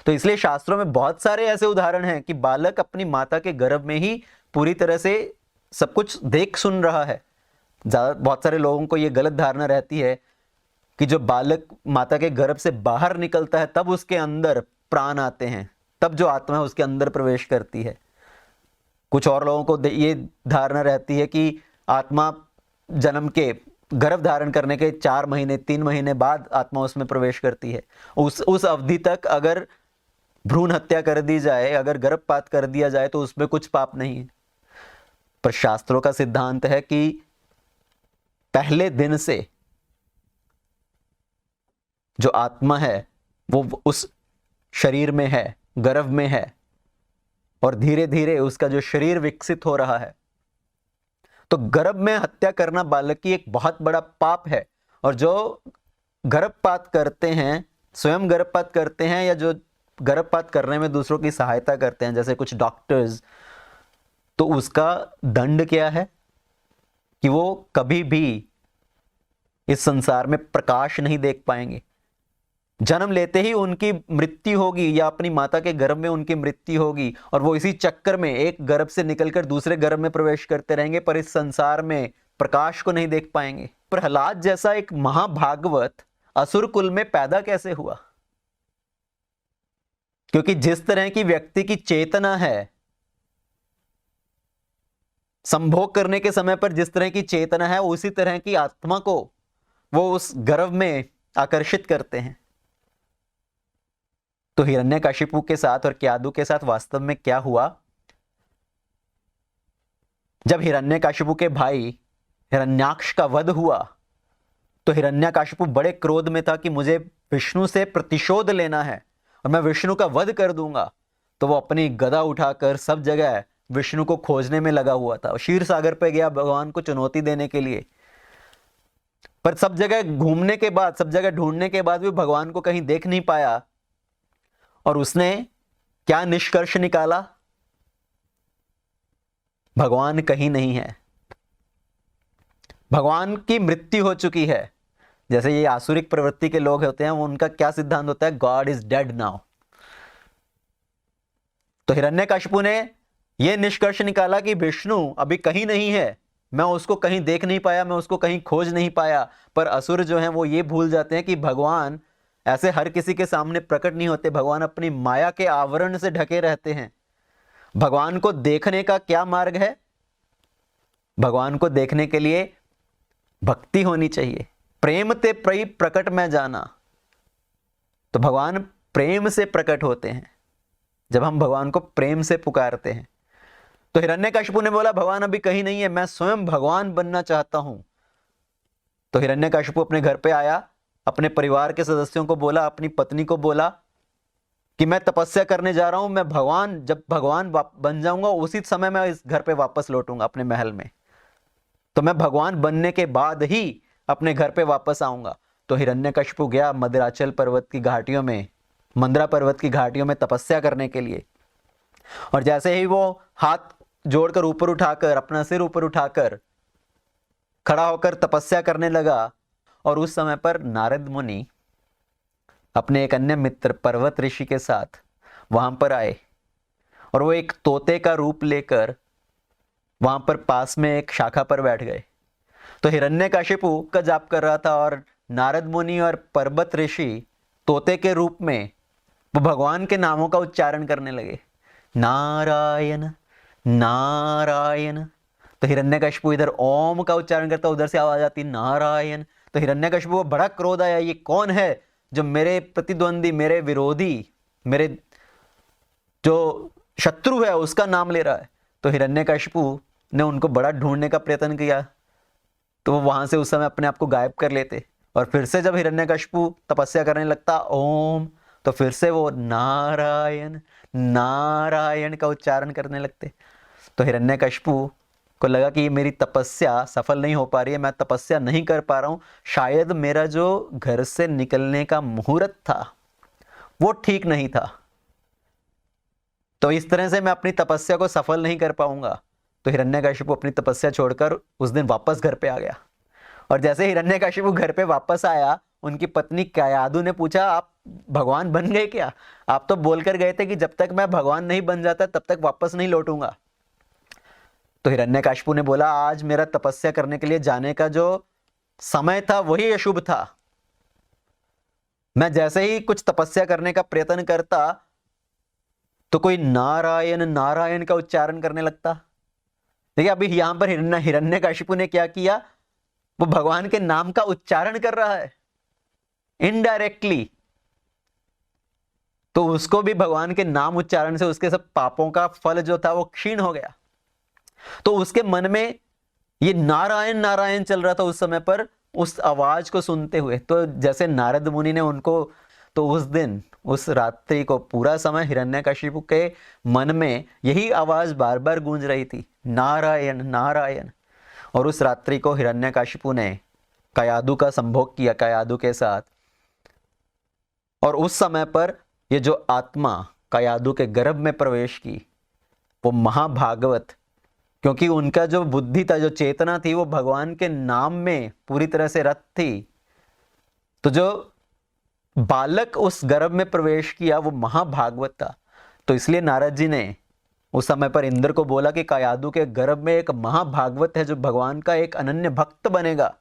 तो इसलिए शास्त्रों में बहुत सारे ऐसे उदाहरण हैं कि बालक अपनी माता के गर्भ में ही पूरी तरह से सब कुछ देख सुन रहा है। बहुत सारे लोगों को ये गलत धारणा रहती है कि जो बालक माता के गर्भ से बाहर निकलता है तब उसके अंदर प्राण आते हैं, तब जो आत्मा है उसके अंदर प्रवेश करती है। कुछ और लोगों को ये धारणा रहती है कि आत्मा जन्म के, गर्भ धारण करने के 4 महीने 3 महीने बाद आत्मा उसमें प्रवेश करती है। उस अवधि तक अगर भ्रूण हत्या कर दी जाए, अगर गर्भपात कर दिया जाए तो उसमें कुछ पाप नहीं है। पर शास्त्रों का सिद्धांत है कि पहले दिन से जो आत्मा है वो उस शरीर में है, गर्भ में है, और धीरे धीरे उसका जो शरीर विकसित हो रहा है। तो गर्भ में हत्या करना बालक की एक बहुत बड़ा पाप है। और जो गर्भपात करते हैं, स्वयं गर्भपात करते हैं, या जो गर्भपात करने में दूसरों की सहायता करते हैं, जैसे कुछ डॉक्टर्स, तो उसका दंड क्या है कि वो कभी भी इस संसार में प्रकाश नहीं देख पाएंगे। जन्म लेते ही उनकी मृत्यु होगी, या अपनी माता के गर्भ में उनकी मृत्यु होगी, और वो इसी चक्कर में एक गर्भ से निकलकर दूसरे गर्भ में प्रवेश करते रहेंगे, पर इस संसार में प्रकाश को नहीं देख पाएंगे। प्रहलाद जैसा एक महाभागवत असुर कुल में पैदा कैसे हुआ? क्योंकि जिस तरह की व्यक्ति की चेतना है, संभोग करने के समय पर जिस तरह की चेतना है उसी तरह की आत्मा को वो उस गर्भ में आकर्षित करते हैं। तो हिरण्यकशिपु के साथ और क्यादु के साथ वास्तव में क्या हुआ? जब हिरण्यकशिपु के भाई हिरण्याक्ष का वध हुआ तो हिरण्यकशिपु बड़े क्रोध में था कि मुझे विष्णु से प्रतिशोध लेना है और मैं विष्णु का वध कर दूंगा। तो वो अपनी गदा उठाकर सब जगह विष्णु को खोजने में लगा हुआ था। क्षीर सागर पे गया भगवान को चुनौती देने के लिए, पर सब जगह घूमने के बाद, सब जगह ढूंढने के बाद भी भगवान को कहीं देख नहीं पाया। और उसने क्या निष्कर्ष निकाला? भगवान कहीं नहीं है, भगवान की मृत्यु हो चुकी है। जैसे ये आसुरिक प्रवृत्ति के लोग होते हैं, उनका क्या सिद्धांत होता है? God is dead now. तो हिरण्यकशिपु ने यह निष्कर्ष निकाला कि विष्णु अभी कहीं नहीं है, मैं उसको कहीं देख नहीं पाया, मैं उसको कहीं खोज नहीं पाया। पर असुर जो हैं वो ये भूल जाते हैं कि भगवान ऐसे हर किसी के सामने प्रकट नहीं होते, भगवान अपनी माया के आवरण से ढके रहते हैं। भगवान को देखने का क्या मार्ग है? भगवान को देखने के लिए भक्ति होनी चाहिए। प्रेम ते प्रई प्रकट में जाना। तो भगवान प्रेम से प्रकट होते हैं जब हम भगवान को प्रेम से पुकारते हैं। तो हिरण्यकशिपु ने बोला भगवान अभी कहीं नहीं है, मैं स्वयं भगवान बनना चाहता हूं। तो हिरण्यकशिपु अपने घर पे आया, अपने परिवार के सदस्यों को बोला, अपनी पत्नी को बोला कि मैं तपस्या करने जा रहा हूं, मैं भगवान, जब भगवान बन जाऊंगा उसी समय मैं इस घर पे वापस लौटूंगा अपने महल में। तो मैं भगवान बनने के बाद ही अपने घर पे वापस आऊंगा। तो हिरण्यकशिपु गया मंदराचल पर्वत की घाटियों में, मंदरा पर्वत की घाटियों में तपस्या करने के लिए। और जैसे ही वो हाथ जोड़कर ऊपर उठाकर, अपना सिर ऊपर उठाकर खड़ा होकर तपस्या करने लगा, और उस समय पर नारद मुनि अपने एक अन्य मित्र पर्वत ऋषि के साथ वहां पर आए, और वो एक तोते का रूप लेकर वहां पर पास में एक शाखा पर बैठ गए। तो हिरण्यकशिपु का जाप कर रहा था और नारद मुनि और पर्वत ऋषि तोते के रूप में वो भगवान के नामों का उच्चारण करने लगे, नारायण नारायण। तो हिरण्यकशिपु इधर ओम का उच्चारण करता, उधर से आवाज आती नारायण। तो हिरण्यकशिपु को बड़ा क्रोध आया, ये कौन है जो मेरे प्रतिद्वंदी, मेरे विरोधी, मेरे जो शत्रु है उसका नाम ले रहा है। तो हिरण्यकशिपु ने उनको बड़ा ढूंढने का प्रयत्न किया, तो वो वहां से उस समय अपने आप को गायब कर लेते। और फिर से जब हिरण्यकशिपु तपस्या करने लगता ओम, तो फिर से वो नारायण नारायण का उच्चारण करने लगते। तो हिरण्यकशिपु को लगा कि ये मेरी तपस्या सफल नहीं हो पा रही है, मैं तपस्या नहीं कर पा रहा हूं, शायद मेरा जो घर से निकलने का मुहूर्त था वो ठीक नहीं था, तो इस तरह से मैं अपनी तपस्या को सफल नहीं कर पाऊंगा। तो हिरण्यकशिपु अपनी तपस्या छोड़कर उस दिन वापस घर पे आ गया। और जैसे हिरण्यकशिपु घर पे वापस आया, उनकी पत्नी क्यादु ने पूछा आप भगवान बन गए क्या? आप तो बोलकर गए थे कि जब तक मैं भगवान नहीं बन जाता तब तक वापस नहीं लौटूंगा। तो हिरण्यकशिपु ने बोला आज मेरा तपस्या करने के लिए जाने का जो समय था वही अशुभ था। मैं जैसे ही कुछ तपस्या करने का प्रयत्न करता तो कोई नारायण नारायण का उच्चारण करने लगता। देखिए अभी यहां पर हिरण्यकशिपु ने क्या किया, वो भगवान के नाम का उच्चारण कर रहा है इनडायरेक्टली। तो उसको भी भगवान के नाम उच्चारण से उसके सब पापों का फल जो था वो क्षीण हो गया। तो उसके मन में ये नारायण नारायण चल रहा था उस समय पर, उस आवाज को सुनते हुए। तो जैसे नारद मुनि ने उनको, तो उस दिन उस रात्रि को पूरा समय हिरण्यकशिपु के मन में यही आवाज बार बार गूंज रही थी, नारायण नारायण। और उस रात्रि को हिरण्यकशिपु ने क्यादु का संभोग किया क्यादु के साथ। और उस समय पर ये जो आत्मा क्यादु के गर्भ में प्रवेश की वो महाभागवत, क्योंकि उनका जो बुद्धि था, जो चेतना थी, वो भगवान के नाम में पूरी तरह से रत थी। तो जो बालक उस गर्भ में प्रवेश किया वो महाभागवत था। तो इसलिए नारद जी ने उस समय पर इंद्र को बोला कि क्यादु के गर्भ में एक महाभागवत है जो भगवान का एक अनन्य भक्त बनेगा।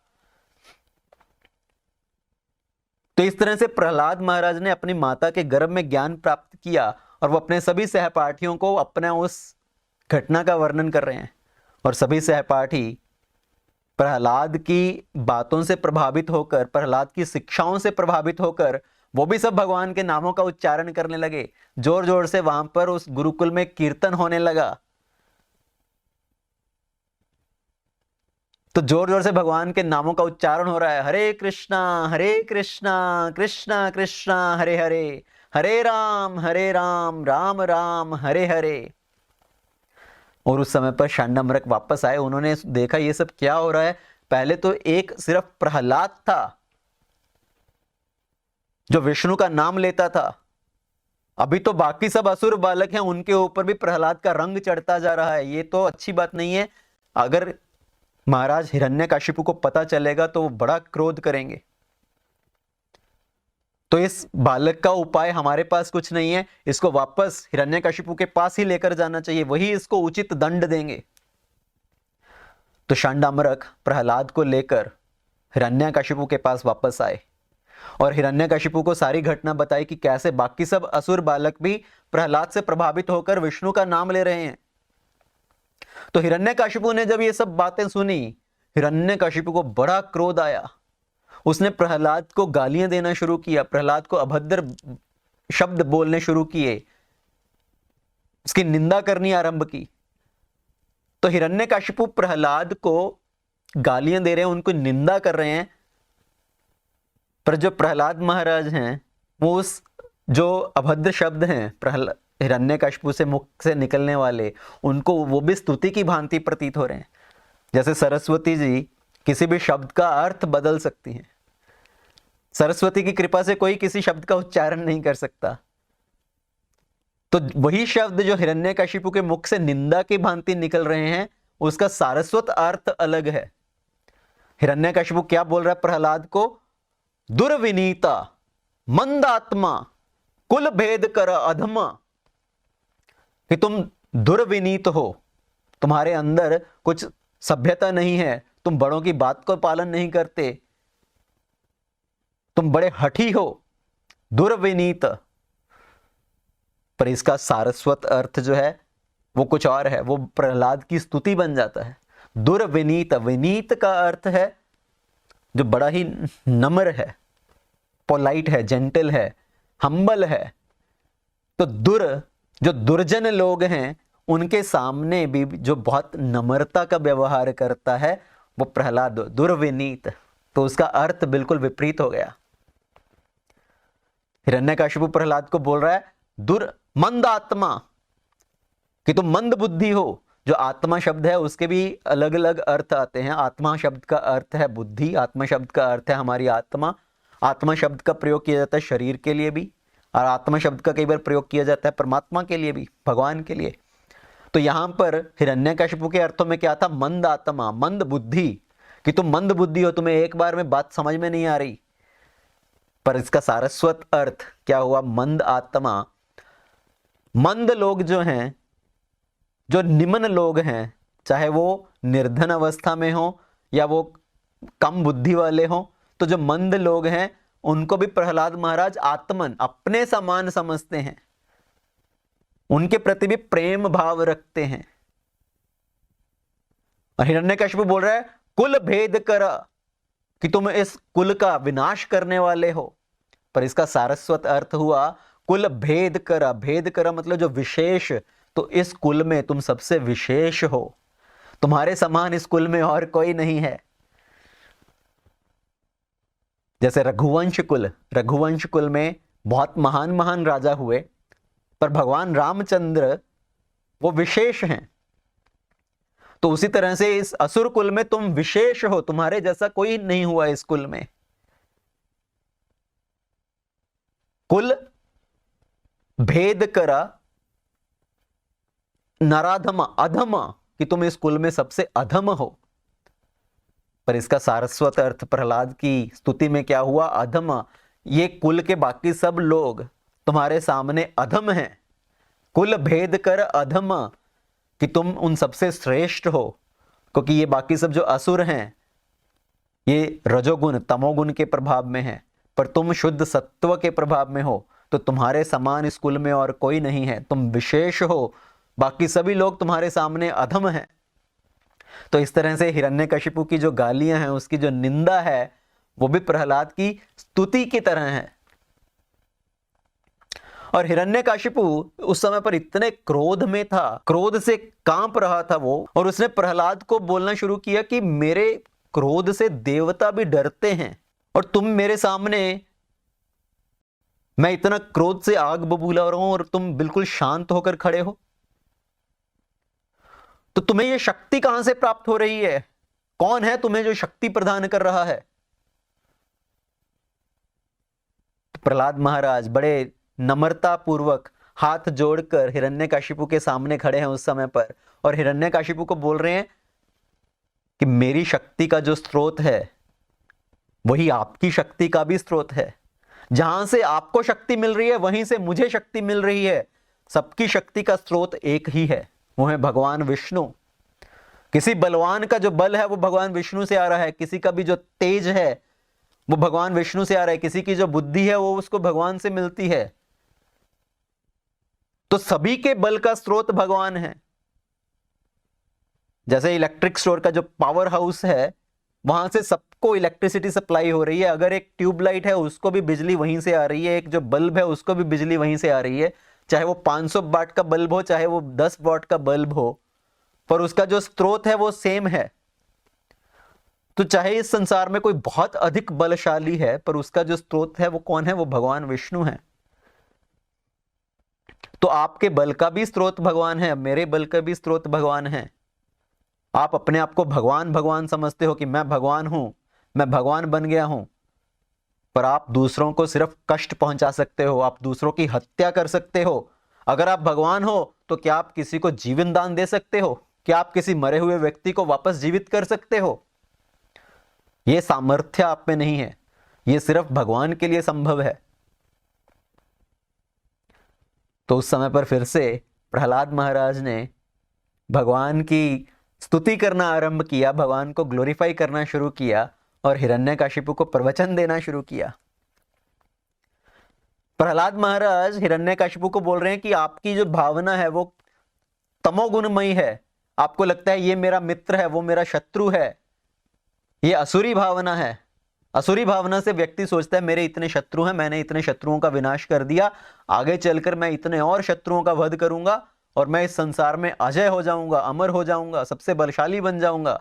तो इस तरह से प्रहलाद महाराज ने अपनी माता के गर्भ में ज्ञान प्राप्त किया और वो अपने सभी सहपाठियों को अपने उस घटना का वर्णन कर रहे हैं। और सभी सहपाठी प्रहलाद की बातों से प्रभावित होकर, प्रहलाद की शिक्षाओं से प्रभावित होकर वो भी सब भगवान के नामों का उच्चारण करने लगे। जोर जोर से वहां पर उस गुरुकुल में कीर्तन होने लगा। तो जोर जोर से भगवान के नामों का उच्चारण हो रहा है, हरे कृष्णा कृष्णा कृष्णा हरे हरे, हरे राम राम राम हरे हरे। और उस समय पर शांडामृग वापस आए। उन्होंने देखा ये सब क्या हो रहा है। पहले तो एक सिर्फ प्रहलाद था जो विष्णु का नाम लेता था, अभी तो बाकी सब असुर बालक हैं, उनके ऊपर भी प्रहलाद का रंग चढ़ता जा रहा है। ये तो अच्छी बात नहीं है। अगर महाराज हिरण्यकशिपु को पता चलेगा तो वो बड़ा क्रोध करेंगे। तो इस बालक का उपाय हमारे पास कुछ नहीं है, इसको वापस हिरण्यकशिपु के पास ही लेकर जाना चाहिए, वही इसको उचित दंड देंगे। तो शांडामृग प्रहलाद को लेकर हिरण्यकशिपु के पास वापस आए और हिरण्यकशिपु को सारी घटना बताई कि कैसे बाकी सब असुर बालक भी प्रहलाद से प्रभावित होकर विष्णु का नाम ले रहे हैं। तो हिरण्यकशिपु ने जब ये सब बातें सुनी, हिरण्यकशिपु को बड़ा क्रोध आया। उसने प्रहलाद को गालियां देना शुरू किया, प्रहलाद को अभद्र शब्द बोलने शुरू किए, उसकी निंदा करनी आरंभ की। तो हिरण्यकशिपु प्रहलाद को गालियां दे रहे हैं, उनको निंदा कर रहे हैं, पर जो प्रहलाद महाराज हैं वो उस जो अभद्र शब्द हैं हिरण्यकशिपु से मुख से निकलने वाले, उनको वो भी स्तुति की भांति प्रतीत हो रहे हैं। जैसे सरस्वती जी किसी भी शब्द का अर्थ बदल सकती हैं। सरस्वती की कृपा से कोई किसी शब्द का उच्चारण नहीं कर सकता। तो वही शब्द जो हिरण्यकशिपु के मुख से निंदा की भांति निकल रहे हैं, उसका सारस्वत अर्थ अलग है। हिरण्यकशिपु क्या बोल रहा है प्रहलाद को? दुर्विनीता, मंदात्मा, कुल भेद कर अधमा, कि तुम दुर्विनीत हो, तुम्हारे अंदर कुछ सभ्यता नहीं है, तुम बड़ों की बात को पालन नहीं करते, तुम बड़े हठी हो, दुर्विनीत। पर इसका सारस्वत अर्थ जो है वो कुछ और है, वो प्रहलाद की स्तुति बन जाता है। दुर्विनीत, विनीत का अर्थ है जो बड़ा ही नम्र है, पोलाइट है, जेंटल है, हम्बल है। तो जो दुर्जन लोग हैं उनके सामने भी जो बहुत नम्रता का व्यवहार करता है वो प्रहलाद दुर्विनीत। तो उसका अर्थ बिल्कुल विपरीत हो गया। हिरण्यकशिपु प्रहलाद को बोल रहा है मंद आत्मा, कि तुम मंद बुद्धि हो। जो आत्मा शब्द है उसके भी अलग अलग अर्थ आते हैं। आत्मा शब्द का अर्थ है बुद्धि, आत्मा शब्द का अर्थ है हमारी आत्मा। आत्मा शब्द का प्रयोग किया जाता है शरीर के लिए भी, और आत्मा शब्द का कई बार प्रयोग किया जाता है परमात्मा के लिए भी, भगवान के लिए। तो यहां पर हिरण्यकशिपु के अर्थों में क्या था? मंद आत्मा, मंद बुद्धि, कि तुम मंद बुद्धि हो, तुम्हें एक बार में बात समझ में नहीं आ रही। पर इसका सारस्वत अर्थ क्या हुआ? मंद आत्मा। मंद लोग जो हैं, जो निम्न लोग हैं, चाहे वो निर्धन अवस्था में हो या वो कम बुद्धि वाले हो, तो जो मंद लोग हैं उनको भी प्रहलाद महाराज आत्मन, अपने समान समझते हैं, उनके प्रति भी प्रेम भाव रखते हैं। और हिरण्यकशिपु बोल रहा है कुल भेद कर, कि तुम इस कुल का विनाश करने वाले हो। पर इसका सारस्वत अर्थ हुआ कुल भेद कर। भेद कर मतलब जो विशेष, तो इस कुल में तुम सबसे विशेष हो, तुम्हारे समान इस कुल में और कोई नहीं है। जैसे रघुवंश कुल में बहुत महान महान राजा हुए, पर भगवान रामचंद्र वो विशेष हैं। तो उसी तरह से इस असुर कुल में तुम विशेष हो, तुम्हारे जैसा कोई नहीं हुआ इस कुल में। कुल भेद करा नराधम, अधम, कि तुम इस कुल में सबसे अधम हो। पर इसका सारस्वत अर्थ प्रहलाद की स्तुति में क्या हुआ? अधम, ये कुल के बाकी सब लोग तुम्हारे सामने अधम हैं। कुल भेद कर अधम, कि तुम उन सबसे श्रेष्ठ हो, क्योंकि ये बाकी सब जो असुर हैं ये रजोगुण तमोगुण के प्रभाव में है, पर तुम शुद्ध सत्व के प्रभाव में हो। तो तुम्हारे समान इस कुल में और कोई नहीं है, तुम विशेष हो, बाकी सभी लोग तुम्हारे सामने अधम हैं। तो इस तरह से हिरण्यकशिपु की जो गालियां हैं, उसकी जो निंदा है, वो भी प्रहलाद की स्तुति की तरह है। और हिरण्यकशिपु उस समय पर इतने क्रोध में था, क्रोध से कांप रहा था वो, और उसने प्रहलाद को बोलना शुरू किया कि मेरे क्रोध से देवता भी डरते हैं, और तुम मेरे सामने, मैं इतना क्रोध से आग बबूला रहा हूं और तुम बिल्कुल शांत होकर खड़े हो। तो तुम्हें यह शक्ति कहां से प्राप्त हो रही है? कौन है तुम्हें जो शक्ति प्रदान कर रहा है? तो प्रहलाद महाराज बड़े नम्रता पूर्वक हाथ जोड़कर हिरण्यकशिपु के सामने खड़े हैं उस समय पर, और हिरण्यकशिपु को बोल रहे हैं कि मेरी शक्ति का जो स्रोत है वही आपकी शक्ति का भी स्रोत है। जहां से आपको शक्ति मिल रही है वहीं से मुझे शक्ति मिल रही है। सबकी शक्ति का स्रोत एक ही है, वो है भगवान विष्णु। किसी बलवान का जो बल है वो भगवान विष्णु से आ रहा है, किसी का भी जो तेज है वो भगवान विष्णु से आ रहा है, किसी की जो बुद्धि है वो उसको भगवान से मिलती है। तो सभी के बल का स्रोत भगवान है। जैसे इलेक्ट्रिक स्टोर का जो पावर हाउस है, वहां से सबको इलेक्ट्रिसिटी सप्लाई हो रही है। अगर एक ट्यूबलाइट है उसको भी बिजली वहीं से आ रही है, एक जो बल्ब है उसको भी बिजली वहीं से आ रही है, चाहे वो 500 वाट का बल्ब हो, चाहे वो 10 वाट का बल्ब हो, पर उसका जो स्रोत है वो सेम है। तो चाहे इस संसार में कोई बहुत अधिक बलशाली है, पर उसका जो स्रोत है वो कौन है? वो भगवान विष्णु है। तो आपके बल का भी स्रोत भगवान है, मेरे बल का भी स्रोत भगवान है। आप अपने आप को भगवान भगवान समझते हो कि मैं भगवान हूं, मैं भगवान बन गया हूं, पर आप दूसरों को सिर्फ कष्ट पहुंचा सकते हो, आप दूसरों की हत्या कर सकते हो। अगर आप भगवान हो तो क्या आप किसी को जीवन दान दे सकते हो? क्या आप किसी मरे हुए व्यक्ति को वापस जीवित कर सकते हो? यह सामर्थ्य आप में नहीं है, यह सिर्फ भगवान के लिए संभव है। तो उस समय पर फिर से प्रहलाद महाराज ने भगवान की स्तुति करना आरंभ किया, भगवान को ग्लोरीफाई करना शुरू किया, और हिरण्यकशिपु को प्रवचन देना शुरू किया। प्रहलाद महाराज हिरण्यकशिपु को बोल रहे हैं कि आपकी जो भावना है वो तमोगुणमयी है। आपको लगता है ये मेरा मित्र है, वो मेरा शत्रु है, ये असुरी भावना है। असुरी भावना से व्यक्ति सोचता है मेरे इतने शत्रु हैं, मैंने इतने शत्रुओं का विनाश कर दिया, आगे चलकर मैं इतने और शत्रुओं का वध करूंगा और मैं इस संसार में अजय हो जाऊंगा, अमर हो जाऊंगा, सबसे बलशाली बन जाऊंगा।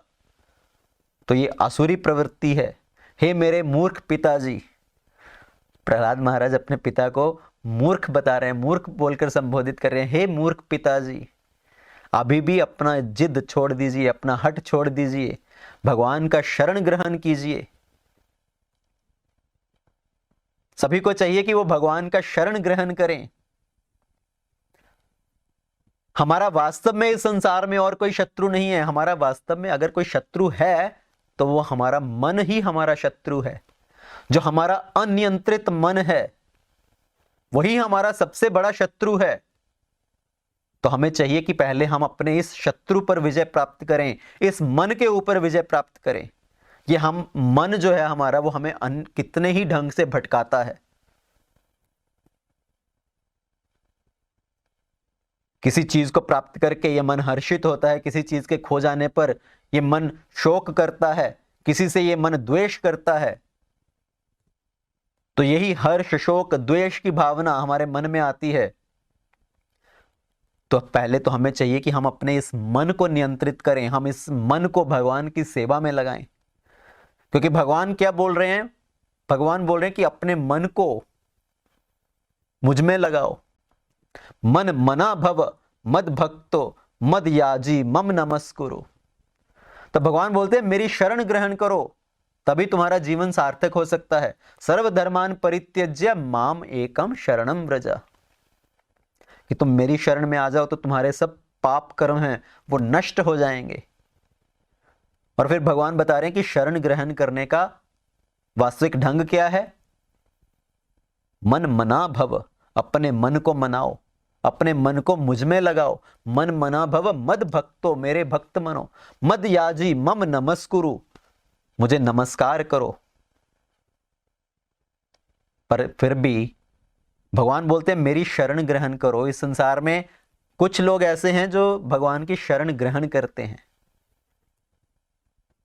तो ये आसुरी प्रवृत्ति है। हे मेरे मूर्ख पिताजी, प्रहलाद महाराज अपने पिता को मूर्ख बता रहे हैं, मूर्ख बोलकर संबोधित कर रहे हैं। हे मूर्ख पिताजी, अभी भी अपना जिद छोड़ दीजिए, अपना हट छोड़ दीजिए, भगवान का शरण ग्रहण कीजिए। सभी को चाहिए कि वो भगवान का शरण ग्रहण करें। हमारा वास्तव में इस संसार में और कोई शत्रु नहीं है। हमारा वास्तव में अगर कोई शत्रु है तो वो हमारा मन ही हमारा शत्रु है। जो हमारा अनियंत्रित मन है वही हमारा सबसे बड़ा शत्रु है। तो हमें चाहिए कि पहले हम अपने इस शत्रु पर विजय प्राप्त करें, इस मन के ऊपर विजय प्राप्त करें। ये हम मन जो है हमारा, वो हमें कितने ही ढंग से भटकाता है। किसी चीज को प्राप्त करके ये मन हर्षित होता है, किसी चीज के खो जाने पर ये मन शोक करता है, किसी से ये मन द्वेष करता है। तो यही हर्ष शोक द्वेष की भावना हमारे मन में आती है। तो पहले तो हमें चाहिए कि हम अपने इस मन को नियंत्रित करें, हम इस मन को भगवान की सेवा में लगाएं। क्योंकि भगवान क्या बोल रहे हैं? भगवान बोल रहे हैं कि अपने मन को मुझ में लगाओ। मन मना भव मद भक्तो मद याजी मम नमस्कुरु। तो भगवान बोलते हैं मेरी शरण ग्रहण करो, तभी तुम्हारा जीवन सार्थक हो सकता है। सर्वधर्मान परित्यज्य माम एकम शरणम व्रजा, कि तुम मेरी शरण में आ जाओ तो तुम्हारे सब पाप कर्म हैं वो नष्ट हो जाएंगे। और फिर भगवान बता रहे हैं कि शरण ग्रहण करने का वास्तविक ढंग क्या है? मन मना भव, अपने मन को मनाओ, अपने मन को मुझ में लगाओ। मन मना भव मद भक्तो, मेरे भक्त मनो। मद याजी मम नमस्कुरु, मुझे नमस्कार करो। पर फिर भी भगवान बोलते हैं मेरी शरण ग्रहण करो। इस संसार में कुछ लोग ऐसे हैं जो भगवान की शरण ग्रहण करते हैं,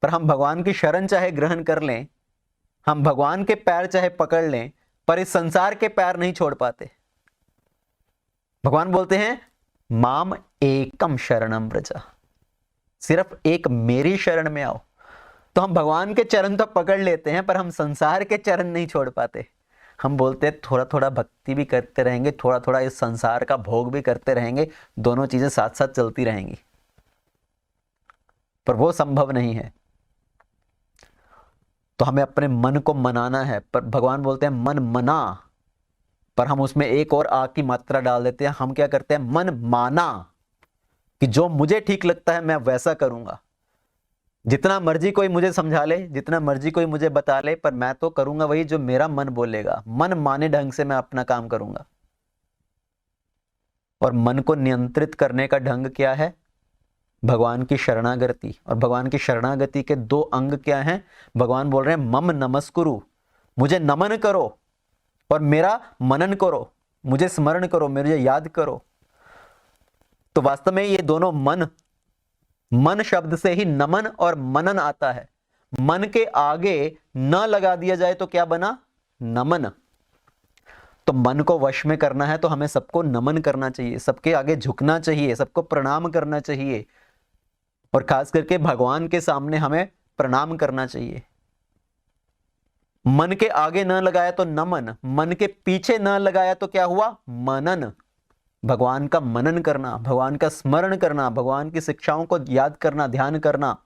पर हम भगवान की शरण चाहे ग्रहण कर लें, हम भगवान के पैर चाहे पकड़ लें, पर इस संसार के पैर नहीं छोड़ पाते। भगवान बोलते हैं माम एकम शरणम व्रजा, सिर्फ एक मेरी शरण में आओ। तो हम भगवान के चरण तो पकड़ लेते हैं, पर हम संसार के चरण नहीं छोड़ पाते। हम बोलते हैं थोड़ा थोड़ा भक्ति भी करते रहेंगे, थोड़ा थोड़ा इस संसार का भोग भी करते रहेंगे, दोनों चीजें साथ साथ चलती रहेंगी, पर वो संभव नहीं है। तो हमें अपने मन को मनाना है, पर भगवान बोलते हैं मन मना, पर हम उसमें एक और आ की मात्रा डाल देते हैं। हम क्या करते हैं, मन माना, कि जो मुझे ठीक लगता है मैं वैसा करूंगा। जितना मर्जी कोई मुझे समझा ले, जितना मर्जी कोई मुझे बता ले, पर मैं तो करूंगा वही जो मेरा मन बोलेगा। मन माने ढंग से मैं अपना काम करूंगा। और मन को नियंत्रित करने का ढंग क्या है, भगवान की शरणागति। और भगवान की शरणागति के दो अंग क्या हैं, भगवान बोल रहे हैं मम नमस्कुरु, मुझे नमन करो और मेरा मनन करो, मुझे स्मरण करो, मुझे याद करो। तो वास्तव में ये दोनों मन शब्द से ही नमन और मनन आता है। मन के आगे न लगा दिया जाए तो क्या बना, नमन। तो मन को वश में करना है तो हमें सबको नमन करना चाहिए, सबके आगे झुकना चाहिए, सबको प्रणाम करना चाहिए, और खास करके भगवान के सामने हमें प्रणाम करना चाहिए। मन के आगे न लगाया तो नमन, मन के पीछे न लगाया तो क्या हुआ, मनन। भगवान का मनन करना, भगवान का स्मरण करना, भगवान की शिक्षाओं को याद करना, ध्यान करना।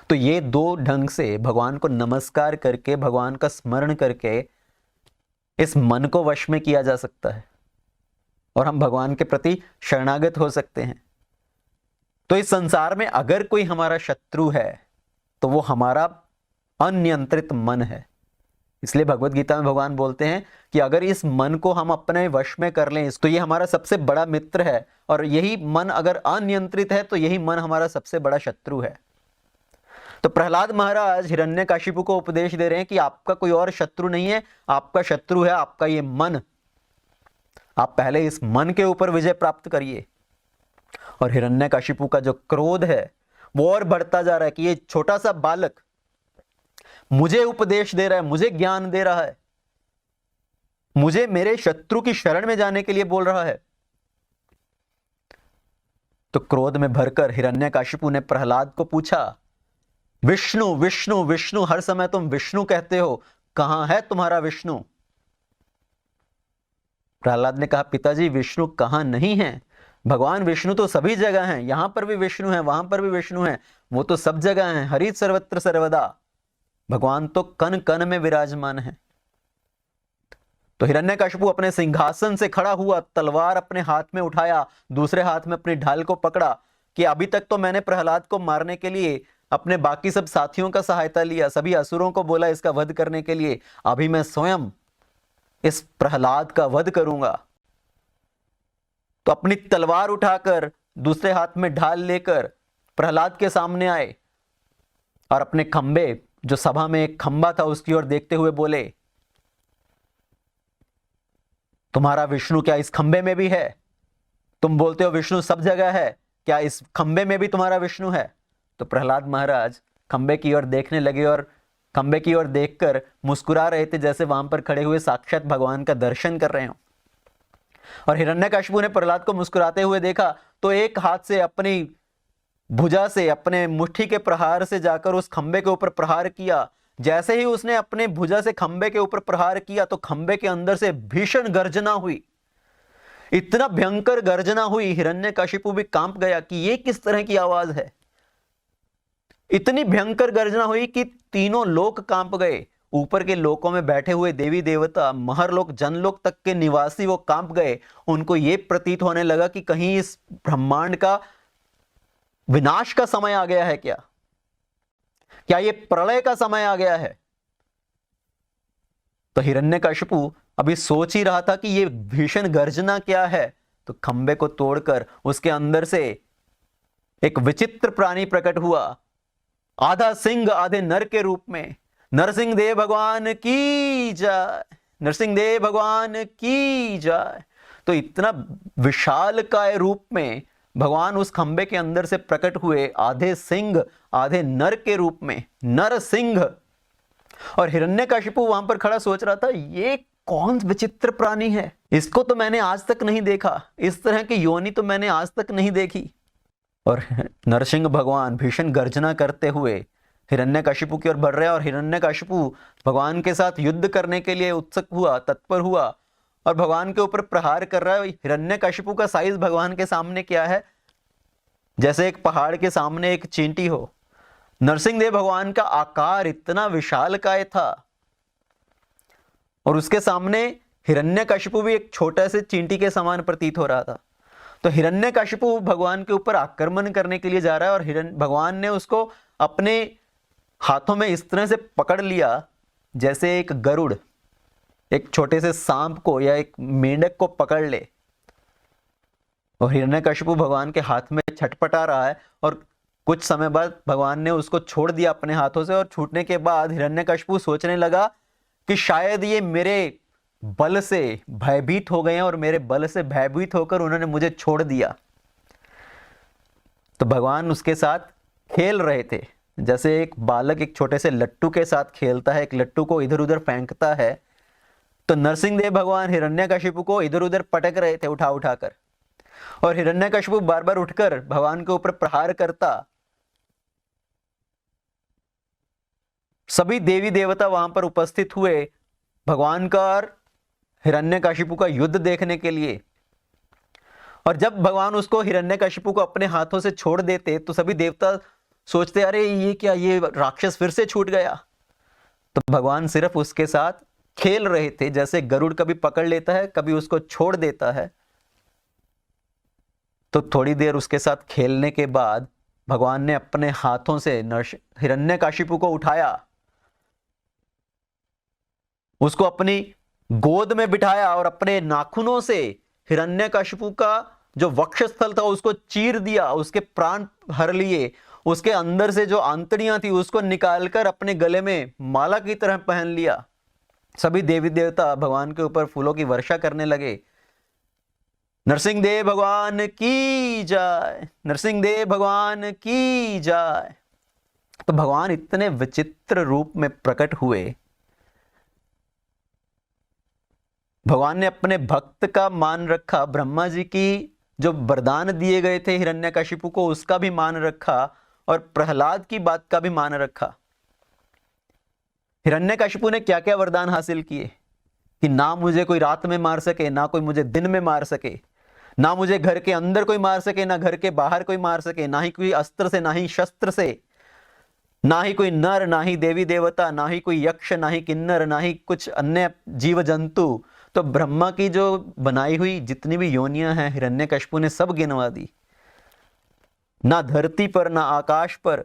तो ये दो ढंग से भगवान को नमस्कार करके, भगवान का स्मरण करके इस मन को वश में किया जा सकता है और हम भगवान के प्रति शरणागत हो सकते हैं। तो इस संसार में अगर कोई हमारा शत्रु है तो वो हमारा अनियंत्रित मन है। इसलिए भगवत गीता में भगवान बोलते हैं कि अगर इस मन को हम अपने वश में कर लें तो ये हमारा सबसे बड़ा मित्र है, और यही मन अगर अनियंत्रित है तो यही मन हमारा सबसे बड़ा शत्रु है। तो प्रहलाद महाराज हिरण्यकशिपु को उपदेश दे रहे हैं कि आपका कोई और शत्रु नहीं है, आपका शत्रु है आपका ये मन। आप पहले इस मन के ऊपर विजय प्राप्त करिए। और हिरण्यकशिपु का जो क्रोध है वो और बढ़ता जा रहा है कि ये छोटा सा बालक मुझे उपदेश दे रहा है, मुझे ज्ञान दे रहा है, मुझे मेरे शत्रु की शरण में जाने के लिए बोल रहा है। तो क्रोध में भरकर हिरण्यकशिपु ने प्रहलाद को पूछा, विष्णु विष्णु विष्णु, हर समय तुम विष्णु कहते हो, कहां है तुम्हारा विष्णु? प्रहलाद ने कहा, पिताजी विष्णु कहां नहीं है, भगवान विष्णु तो सभी जगह हैं, यहां पर भी विष्णु है, वहां पर भी विष्णु है, वो तो सब जगह हैं, हरि सर्वत्र सर्वदा, भगवान तो कण कण में विराजमान है। तो हिरण्यकशिपु अपने सिंहासन से खड़ा हुआ, तलवार अपने हाथ में उठाया, दूसरे हाथ में अपनी ढाल को पकड़ा कि अभी तक तो मैंने प्रहलाद को मारने के लिए अपने बाकी सब साथियों का सहायता लिया, सभी असुरों को बोला इसका वध करने के लिए, अभी मैं स्वयं इस प्रहलाद का वध करूंगा। तो अपनी तलवार उठाकर दूसरे हाथ में ढाल लेकर प्रहलाद के सामने आए और अपने खंबे, जो सभा में एक खंबा था उसकी ओर देखते हुए बोले, तुम्हारा विष्णु क्या इस खंबे में भी है? तुम बोलते हो विष्णु सब जगह है, क्या इस खंबे में भी तुम्हारा विष्णु है? तो प्रहलाद महाराज खंबे की ओर देखने लगे और खंबे की ओर देखकर मुस्कुरा रहे थे, जैसे वहां पर खड़े हुए साक्षात भगवान का दर्शन कर रहे हो। और हिरण्यकशिपु ने प्रहलाद को मुस्कुराते हुए देखा तो एक हाथ से अपनी भुजा से, अपने मुट्ठी के प्रहार से जाकर उस खंबे के ऊपर प्रहार किया। जैसे ही उसने अपने भुजा से खंबे के ऊपर प्रहार किया तो खंबे के अंदर से भीषण गर्जना हुई, इतना भयंकर गर्जना हुई, हिरण्यकशिपु भी कांप गया कि ये किस तरह की आवाज है। इतनी भयंकर गर्जना हुई कि तीनों लोक कांप गए, ऊपर के लोकों में बैठे हुए देवी देवता, महरलोक, जनलोक तक के निवासी वो कांप गए। उनको ये प्रतीत होने लगा कि कहीं इस ब्रह्मांड का विनाश का समय आ गया है, क्या ये प्रलय का समय आ गया है? तो हिरण्यकशिपु अभी सोच ही रहा था कि ये भीषण गर्जना क्या है, तो खंबे को तोड़कर उसके अंदर से एक विचित्र प्राणी प्रकट हुआ, आधा सिंह आधे नर के रूप में। नरसिंह देव भगवान की जय, नरसिंह देव भगवान की जय। तो इतना विशाल काय रूप में भगवान उस खंबे के अंदर से प्रकट हुए, आधे सिंह आधे नर के रूप में, नर सिंह। और हिरण्यकशिपु वहां पर खड़ा सोच रहा था, ये कौन विचित्र प्राणी है, इसको तो मैंने आज तक नहीं देखा, इस तरह की योनि तो मैंने आज तक नहीं देखी। और नरसिंह भगवान भीषण गर्जना करते हुए हिरण्यकशिपु की ओर बढ़ रहे हैं, और हिरण्यकशिपु भगवान के साथ युद्ध करने के लिए उत्सुक हुआ, तत्पर हुआ, और भगवान के ऊपर प्रहार कर रहा है। हिरण्यकशिपु का साइज भगवान के सामने क्या है, जैसे एक पहाड़ के सामने एक चींटी हो। नरसिंह देव भगवान का आकार इतना विशालकाय था, और उसके सामने हिरण्यकशिपु भी एक छोटे से चींटी के समान प्रतीत हो रहा था। तो हिरण्यकशिपु भगवान के ऊपर आक्रमण करने के लिए जा रहा है, और भगवान ने उसको अपने हाथों में इस तरह से पकड़ लिया जैसे एक गरुड़ एक छोटे से सांप को या एक मेंढक को पकड़ ले। और हिरण्यकशिपु भगवान के हाथ में छटपटा रहा है, और कुछ समय बाद भगवान ने उसको छोड़ दिया अपने हाथों से, और छूटने के बाद हिरण्यकशिपु सोचने लगा कि शायद ये मेरे बल से भयभीत हो गए हैं, और मेरे बल से भयभीत होकर उन्होंने मुझे छोड़ दिया। तो भगवान उसके साथ खेल रहे थे, जैसे एक बालक एक छोटे से लट्टू के साथ खेलता है, एक लट्टू को इधर उधर फेंकता है। तो नरसिंह देव भगवान हिरण्यकशिपु को इधर उधर पटक रहे थे उठा उठाकर, और हिरण्यकशिपु बार बार उठकर भगवान के ऊपर प्रहार करता। सभी देवी देवता वहां पर उपस्थित हुए भगवान का और हिरण्यकशिपु का युद्ध देखने के लिए। और जब भगवान उसको हिरण्यकशिपु को अपने हाथों से छोड़ देते तो सभी देवता सोचते, अरे ये क्या, ये राक्षस फिर से छूट गया। तो भगवान सिर्फ उसके साथ खेल रहे थे, जैसे गरुड़ कभी पकड़ लेता है कभी उसको छोड़ देता है। तो थोड़ी देर उसके साथ खेलने के बाद भगवान ने अपने हाथों से हिरण्यकशिपु को उठाया, उसको अपनी गोद में बिठाया, और अपने नाखूनों से हिरण्यकशिपु का जो वक्षस्थल था उसको चीर दिया, उसके प्राण हर लिए, उसके अंदर से जो आंतड़ियां थी उसको निकालकर अपने गले में माला की तरह पहन लिया। सभी देवी देवता भगवान के ऊपर फूलों की वर्षा करने लगे। नरसिंह देव भगवान की जय, नरसिंह देव भगवान की जय। तो भगवान इतने विचित्र रूप में प्रकट हुए। भगवान ने अपने भक्त का मान रखा, ब्रह्मा जी की जो वरदान दिए गए थे हिरण्यकशिपु को उसका भी मान रखा, और प्रहलाद की बात का भी मान रखा। हिरण्यकशिपु ने क्या क्या वरदान हासिल किए कि ना मुझे कोई रात में मार सके, ना कोई मुझे दिन में मार सके, ना मुझे घर के अंदर कोई मार सके, ना घर के बाहर कोई मार सके, ना ही कोई अस्त्र से, ना ही शस्त्र से, ना ही कोई नर, ना ही देवी देवता, ना ही कोई यक्ष, ना ही किन्नर, ना ही कुछ अन्य जीव जंतु। तो ब्रह्मा की जो बनाई हुई जितनी भी योनियां हैं हिरण्यकशिपु ने सब गिनवा दी। ना धरती पर ना आकाश पर।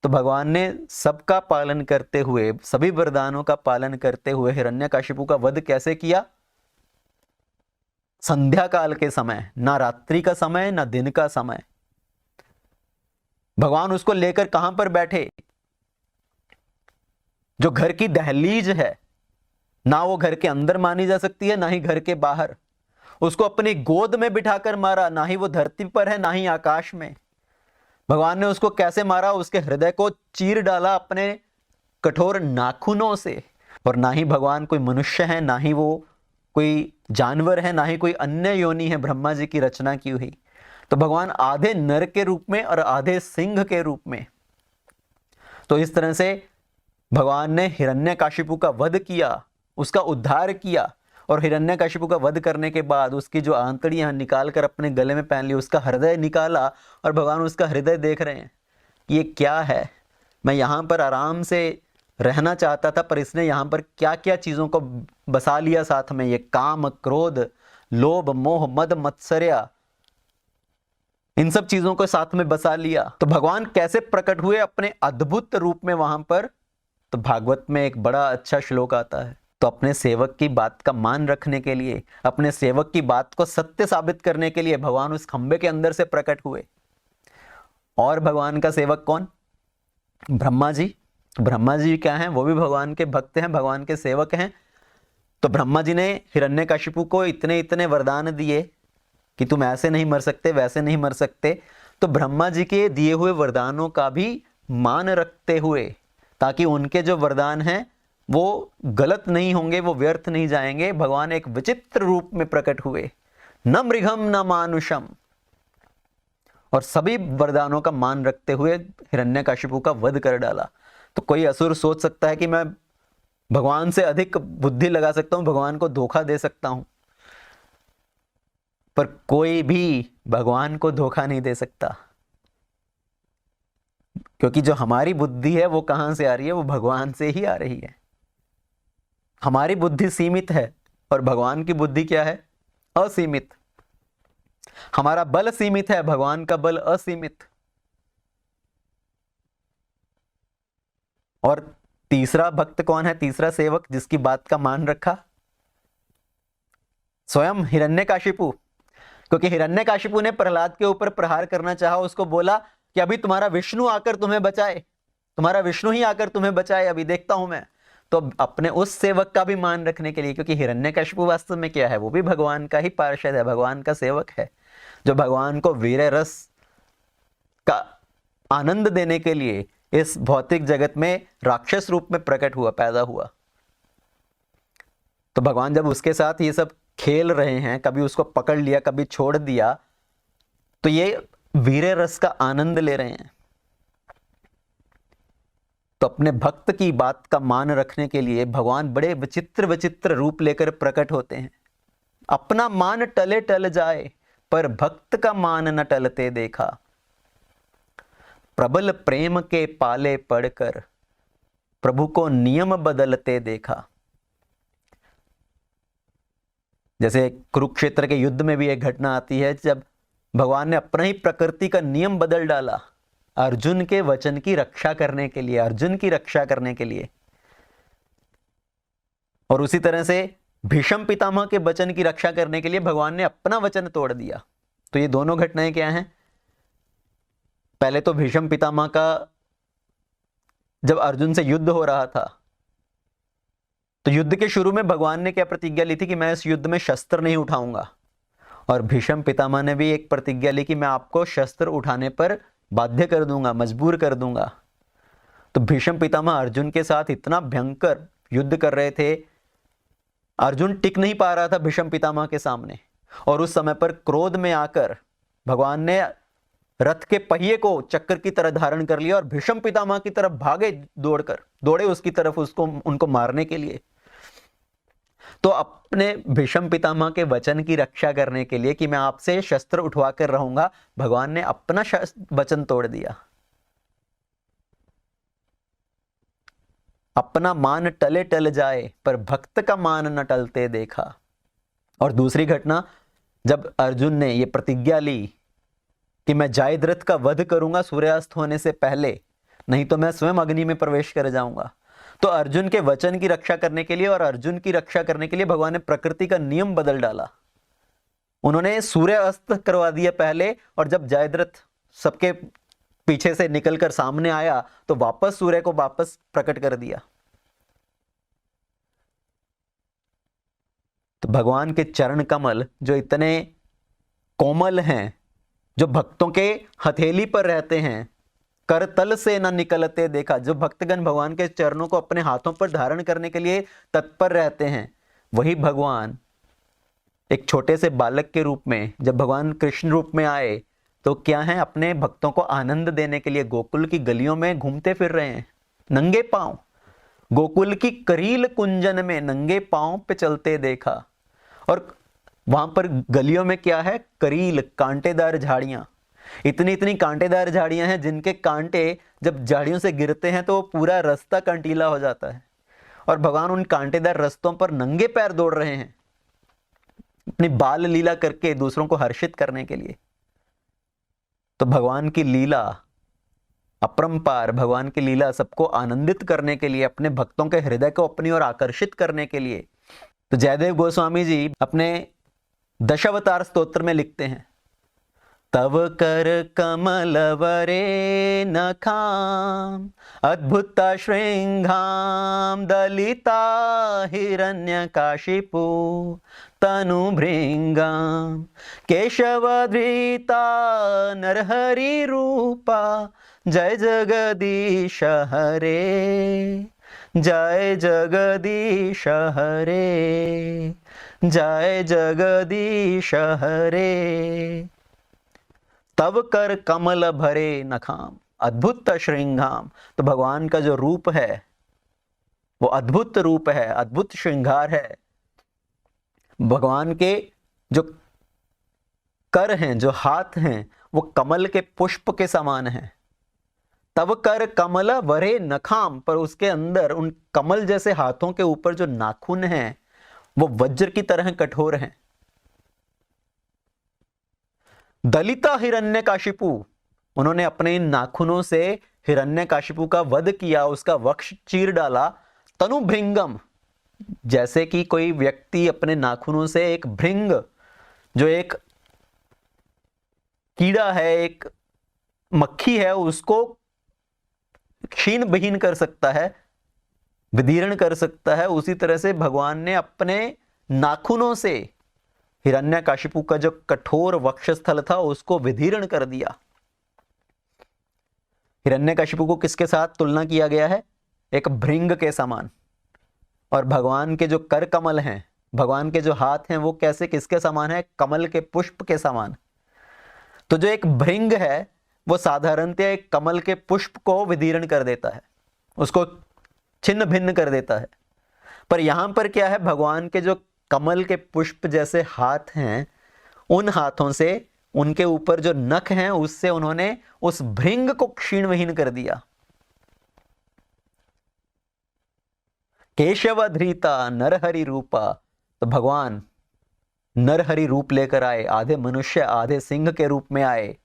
तो भगवान ने सबका पालन करते हुए, सभी वरदानों का पालन करते हुए हिरण्यकशिपु का वध कैसे किया? संध्या काल के समय, ना रात्रि का समय ना दिन का समय। भगवान उसको लेकर कहां पर बैठे? जो घर की दहलीज है, ना वो घर के अंदर मानी जा सकती है ना ही घर के बाहर। उसको अपनी गोद में बिठाकर मारा, ना ही वो धरती पर है ना ही आकाश में। भगवान ने उसको कैसे मारा? उसके हृदय को चीर डाला अपने कठोर नाखूनों से। और ना ही भगवान कोई मनुष्य है, ना ही वो कोई जानवर है, ना ही कोई अन्य योनि है ब्रह्मा जी की रचना की हुई। तो भगवान आधे नर के रूप में और आधे सिंह के रूप में। तो इस तरह से भगवान ने हिरण्यकशिपु का वध किया, उसका उद्धार किया। और हिरण्यकशिपु का वध करने के बाद उसकी जो आंतड़ियां निकाल कर अपने गले में पहन ली, उसका हृदय निकाला, और भगवान उसका हृदय देख रहे हैं। ये क्या है? मैं यहाँ पर आराम से रहना चाहता था, पर इसने यहाँ पर क्या क्या चीज़ों को बसा लिया साथ में। ये काम, क्रोध, लोभ, मोह, मद, मत्सर्या, इन सब चीज़ों को साथ में बसा लिया। तो भगवान कैसे प्रकट हुए अपने अद्भुत रूप में वहां पर? तो भागवत में एक बड़ा अच्छा श्लोक आता है। तो अपने सेवक की बात का मान रखने के लिए, अपने सेवक की बात को सत्य साबित करने के लिए भगवान उस खंबे के अंदर से प्रकट हुए। और भगवान का सेवक कौन? ब्रह्मा जी। ब्रह्मा जी क्या हैं? वो भी भगवान के भक्त हैं, भगवान के सेवक हैं। तो ब्रह्मा जी ने हिरण्यकशिपु को इतने इतने वरदान दिए, कि तुम ऐसे नहीं मर सकते, वैसे नहीं मर सकते, तो ब्रह्मा जी के दिए हुए वरदानों का भी मान रखते हुए, ताकि उनके जो वरदान हैं वो गलत नहीं होंगे, वो व्यर्थ नहीं जाएंगे, भगवान एक विचित्र रूप में प्रकट हुए, न मृगम न मानुषम, और सभी वरदानों का मान रखते हुए हिरण्यकशिपु का वध कर डाला। तो कोई असुर सोच सकता है कि मैं भगवान से अधिक बुद्धि लगा सकता हूं, भगवान को धोखा दे सकता हूं, पर कोई भी भगवान को धोखा नहीं दे सकता, क्योंकि जो हमारी बुद्धि है वो कहां से आ रही है? वो भगवान से ही आ रही है। हमारी बुद्धि सीमित है और भगवान की बुद्धि क्या है? असीमित। हमारा बल सीमित है, भगवान का बल असीमित। और तीसरा भक्त कौन है? तीसरा सेवक जिसकी बात का मान रखा? स्वयं हिरण्यकाशिपु। क्योंकि हिरण्यकाशिपु ने प्रहलाद के ऊपर प्रहार करना चाहा, उसको बोला कि अभी तुम्हारा विष्णु आकर तुम्हें बचाए, तुम्हारा विष्णु ही आकर तुम्हें बचाए, अभी देखता हूं मैं। तो अपने उस सेवक का भी मान रखने के लिए, क्योंकि हिरण्यकशिपु वास्तव में क्या है? वो भी भगवान का ही पार्षद है, भगवान का सेवक है, जो भगवान को वीर रस का आनंद देने के लिए इस भौतिक जगत में राक्षस रूप में प्रकट हुआ, पैदा हुआ। तो भगवान जब उसके साथ ये सब खेल रहे हैं, कभी उसको पकड़ लिया, कभी छोड़ दिया, तो ये वीर रस का आनंद ले रहे हैं। तो अपने भक्त की बात का मान रखने के लिए भगवान बड़े विचित्र विचित्र रूप लेकर प्रकट होते हैं। अपना मान टले टल जाए, पर भक्त का मान न टलते देखा। प्रबल प्रेम के पाले पड़कर प्रभु को नियम बदलते देखा। जैसे कुरुक्षेत्र के युद्ध में भी एक घटना आती है, जब भगवान ने अपना ही प्रकृति का नियम बदल डाला अर्जुन के वचन की रक्षा करने के लिए, अर्जुन की रक्षा करने के लिए। और उसी तरह से भीष्म पितामह के वचन की रक्षा करने के लिए भगवान ने अपना वचन तोड़ दिया। तो ये दोनों घटनाएं क्या हैं? पहले तो भीष्म पितामह का जब अर्जुन से युद्ध हो रहा था, तो युद्ध के शुरू में भगवान ने क्या प्रतिज्ञा ली थी कि मैं इस युद्ध में शस्त्र नहीं उठाऊंगा। और भीष्म पितामह ने भी एक प्रतिज्ञा ली कि मैं आपको शस्त्र उठाने पर बाध्य कर दूंगा, मजबूर कर दूंगा। तो भीष्म पितामह अर्जुन के साथ इतना भयंकर युद्ध कर रहे थे, अर्जुन टिक नहीं पा रहा था भीष्म पितामह के सामने। और उस समय पर क्रोध में आकर भगवान ने रथ के पहिए को चक्र की तरह धारण कर लिया और भीष्म पितामह की तरफ भागे, दौड़े उसकी तरफ, उनको मारने के लिए। तो अपने भीष्म पितामह के वचन की रक्षा करने के लिए कि मैं आपसे शस्त्र उठवा कर रहूंगा, भगवान ने अपना वचन तोड़ दिया। अपना मान टले टल जाए, पर भक्त का मान न टलते देखा। और दूसरी घटना, जब अर्जुन ने यह प्रतिज्ञा ली कि मैं जयद्रथ का वध करूंगा सूर्यास्त होने से पहले, नहीं तो मैं स्वयं अग्नि में प्रवेश कर जाऊंगा। तो अर्जुन के वचन की रक्षा करने के लिए और अर्जुन की रक्षा करने के लिए भगवान ने प्रकृति का नियम बदल डाला। उन्होंने सूर्य अस्त करवा दिया पहले, और जब जयद्रथ सबके पीछे से निकलकर सामने आया तो वापस सूर्य को वापस प्रकट कर दिया। तो भगवान के चरण कमल जो इतने कोमल हैं, जो भक्तों के हथेली पर रहते हैं, करतल से न निकलते देखा। जो भक्तगण भगवान के चरणों को अपने हाथों पर धारण करने के लिए तत्पर रहते हैं, वही भगवान एक छोटे से बालक के रूप में, जब भगवान कृष्ण रूप में आए तो क्या है, अपने भक्तों को आनंद देने के लिए गोकुल की गलियों में घूमते फिर रहे हैं नंगे पांव। गोकुल की करील कुंजन में नंगे पांव पे चलते देखा। और वहां पर गलियों में क्या है? करील, कांटेदार झाड़ियां। इतनी इतनी कांटेदार झाड़ियां हैं जिनके कांटे जब झाड़ियों से गिरते हैं तो वो पूरा रास्ता कंटीला हो जाता है। और भगवान उन कांटेदार रास्तों पर नंगे पैर दौड़ रहे हैं, अपनी बाल लीला करके दूसरों को हर्षित करने के लिए। तो भगवान की लीला अपरंपार, भगवान की लीला सबको आनंदित करने के लिए, अपने भक्तों के हृदय को अपनी ओर आकर्षित करने के लिए। तो जयदेव गोस्वामी जी अपने दशावतार स्तोत्र में लिखते हैं, तव कर कमल वरे नखाम अद्भुता श्रृंगाम दलिता हिरण्यकाशिपु तनु भृंगाम केशवधृता नरहरि रूपा जय जगदीश हरे जय जगदीश हरे जय जगदीश हरे। तव कर कमल भरे नखाम अद्भुत श्रृंगाम। तो भगवान का जो रूप है वो अद्भुत रूप है, अद्भुत श्रृंगार है। भगवान के जो कर हैं, जो हाथ हैं, वो कमल के पुष्प के समान हैं। तव कर कमल वरे नखाम, पर उसके अंदर उन कमल जैसे हाथों के ऊपर जो नाखून हैं वो वज्र की तरह कठोर हैं। दलिता हिरण्यकाशिपु, उन्होंने अपने इन नाखूनों से हिरण्यकाशिपु का वध किया, उसका वक्ष चीर डाला। तनु भृंगम, जैसे कि कोई व्यक्ति अपने नाखूनों से एक भृंग, जो एक कीड़ा है, एक मक्खी है, उसको क्षीण विहीन कर सकता है, विदीर्ण कर सकता है, उसी तरह से भगवान ने अपने नाखूनों से हिरण्यकाशिपु का जो कठोर वक्षस्थल था उसको विदीर्ण कर दिया। हिरण्यकाशिपु को किसके साथ तुलना किया गया है? एक भृंग के समान। और भगवान के जो कर कमल हैं, भगवान के जो हाथ हैं, वो कैसे, किसके समान है? कमल के पुष्प के समान। तो जो एक भृंग है वो साधारणतः एक कमल के पुष्प को विदीर्ण कर देता है, उसको छिन्न भिन्न कर देता है। पर यहां पर क्या है? भगवान के जो कमल के पुष्प जैसे हाथ हैं, उन हाथों से, उनके ऊपर जो नख हैं, उससे उन्होंने उस भृंग को क्षीण विहीन कर दिया। केशवधृता नरहरि रूपा, तो भगवान नरहरि रूप लेकर आए, आधे मनुष्य आधे सिंह के रूप में आए।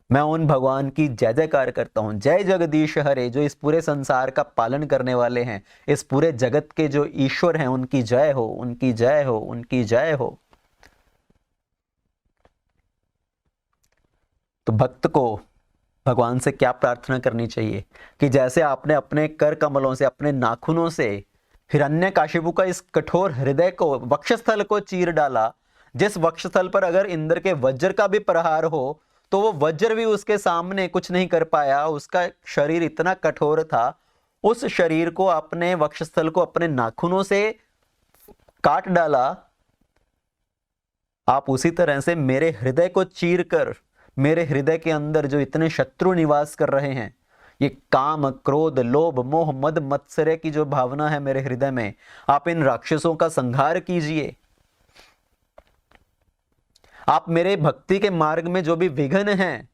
मैं उन भगवान की जय जयकार करता हूं। जय जगदीश हरे, जो इस पूरे संसार का पालन करने वाले हैं, इस पूरे जगत के जो ईश्वर हैं, उनकी जय हो, उनकी जय हो, उनकी जय हो। तो भक्त को भगवान से क्या प्रार्थना करनी चाहिए कि जैसे आपने अपने कर कमलों से, अपने नाखूनों से हिरण्यकाशिपु का इस कठोर हृदय को, वक्षस्थल को चीर डाला, जिस वक्षस्थल पर अगर इंद्र के वज्र का भी प्रहार हो तो वो वज्र भी उसके सामने कुछ नहीं कर पाया, उसका शरीर इतना कठोर था, उस शरीर को, अपने वक्षस्थल को अपने नाखूनों से काट डाला। आप उसी तरह से मेरे हृदय को चीर कर, मेरे हृदय के अंदर जो इतने शत्रु निवास कर रहे हैं, ये काम, क्रोध, लोभ, मोह, मद, मत्सर्य की जो भावना है मेरे हृदय में, आप इन राक्षसों का संहार कीजिए। आप मेरे भक्ति के मार्ग में जो भी विघ्न हैं,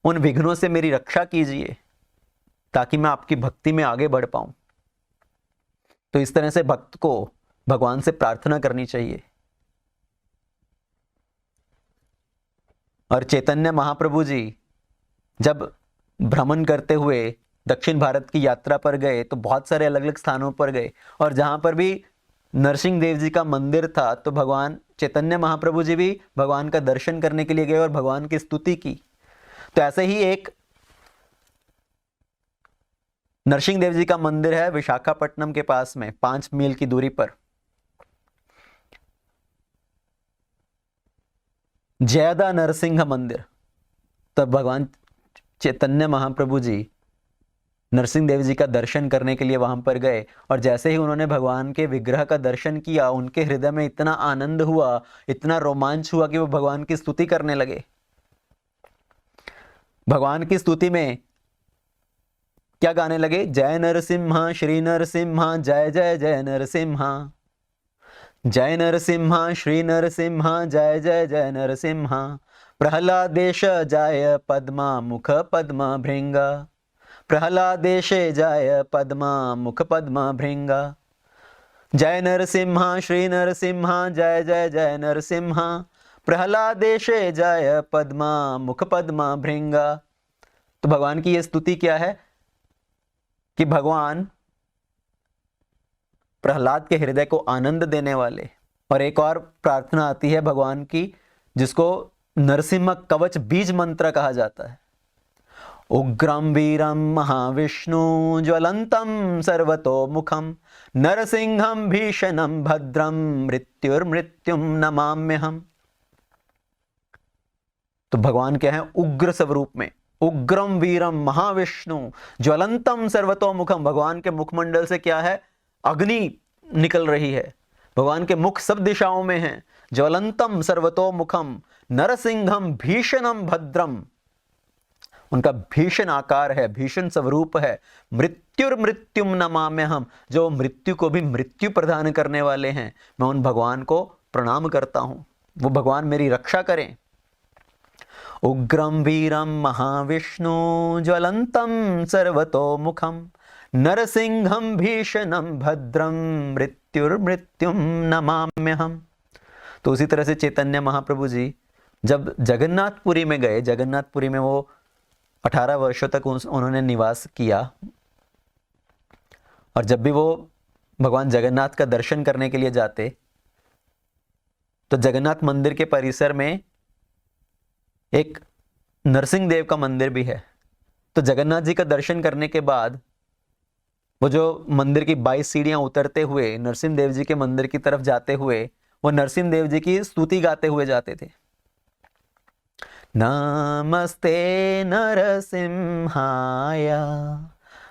उन विघ्नों से मेरी रक्षा कीजिए, ताकि मैं आपकी भक्ति में आगे बढ़ पाऊं। तो इस तरह से भक्त को भगवान से प्रार्थना करनी चाहिए। और चैतन्य महाप्रभु जी जब भ्रमण करते हुए दक्षिण भारत की यात्रा पर गए तो बहुत सारे अलग अलग स्थानों पर गए, और जहां पर भी नरसिंह देव जी का मंदिर था तो भगवान चैतन्य महाप्रभु जी भी भगवान का दर्शन करने के लिए गए और भगवान की स्तुति की। तो ऐसे ही एक नरसिंह देव जी का मंदिर है विशाखापट्टनम के पास में, 5 मील की दूरी पर, जयदा नरसिंह मंदिर। तब भगवान चैतन्य महाप्रभु जी नरसिंह देव जी का दर्शन करने के लिए वहां पर गए, और जैसे ही उन्होंने भगवान के विग्रह का दर्शन किया, उनके हृदय में इतना आनंद हुआ, इतना रोमांच हुआ कि वो भगवान की स्तुति करने लगे। भगवान की स्तुति में क्या गाने लगे? जय नरसिम्हा श्री नरसिम्हा, जय जय जय नरसिम्हा, जय नरसिम्हा श्री नरसिम्हा, जय जय जय नरसिम्हा, प्रहलादेश जाय पद्मा मुख पद्मा भृंगा, प्रहलादेशे जाय पद्मा मुख पद्मा भृंगा, जय नरसिम्हा श्री नरसिम्हा, जय जय जय नरसिम्हा, प्रहलादेशे जाय पद्मा मुख पद्मा भृंगा। तो भगवान की यह स्तुति क्या है कि भगवान प्रहलाद के हृदय को आनंद देने वाले। और एक और प्रार्थना आती है भगवान की, जिसको नरसिंह कवच बीज मंत्र कहा जाता है। उग्रम वीरम महाविष्णु ज्वलंतम सर्वतोमुखम नरसिंहम भीषणम भद्रम मृत्युर्मृत्युम नमाम्यहम। तो भगवान क्या है? उग्र स्वरूप में। उग्रम वीरम महाविष्णु ज्वलंतम सर्वतोमुखम। भगवान के मुखमंडल से क्या है? अग्नि निकल रही है। भगवान के मुख सब दिशाओं में है। ज्वलंतम सर्वतोमुखम नरसिंहम भीषणम भद्रम। उनका भीषण आकार है, भीषण स्वरूप है। मृत्युर्मृत्युम नमाम्यहम। जो मृत्यु को भी मृत्यु प्रदान करने वाले हैं, मैं उन भगवान को प्रणाम करता हूं। वो भगवान मेरी रक्षा करें। उग्रम वीरम महाविष्णु ज्वलंतम सर्वतोमुखम नरसिंहम भीषणम भद्रम मृत्युर्मृत्युम नमाम्यहम। तो उसी तरह से चैतन्य महाप्रभु जी जब जगन्नाथपुरी में गए, जगन्नाथपुरी में वो 18 वर्षों तक उन्होंने निवास किया, और जब भी वो भगवान जगन्नाथ का दर्शन करने के लिए जाते तो जगन्नाथ मंदिर के परिसर में एक नरसिंह देव का मंदिर भी है। तो जगन्नाथ जी का दर्शन करने के बाद वो जो मंदिर की 22 सीढ़ियां उतरते हुए नरसिंह देव जी के मंदिर की तरफ जाते हुए वो नरसिंह देव जी की स्तुति गाते हुए जाते थे। नमस्ते नरसिंहाय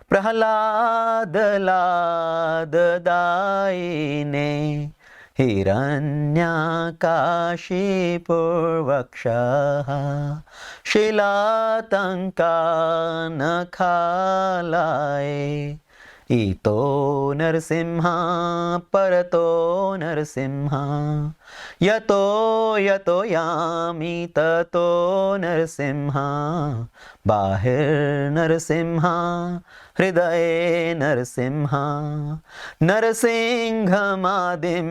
प्रहलाद लाद दायिने हिरण्याकाशिपूर्वक्षः शिलातङ्कानखालाय इतो नरसिंहा परतो नरसिंहा यतो यतो यामि ततो नरसिंहा बाहिर्नरसिंहा हृदये नरसिंहा नरसिंहमादिं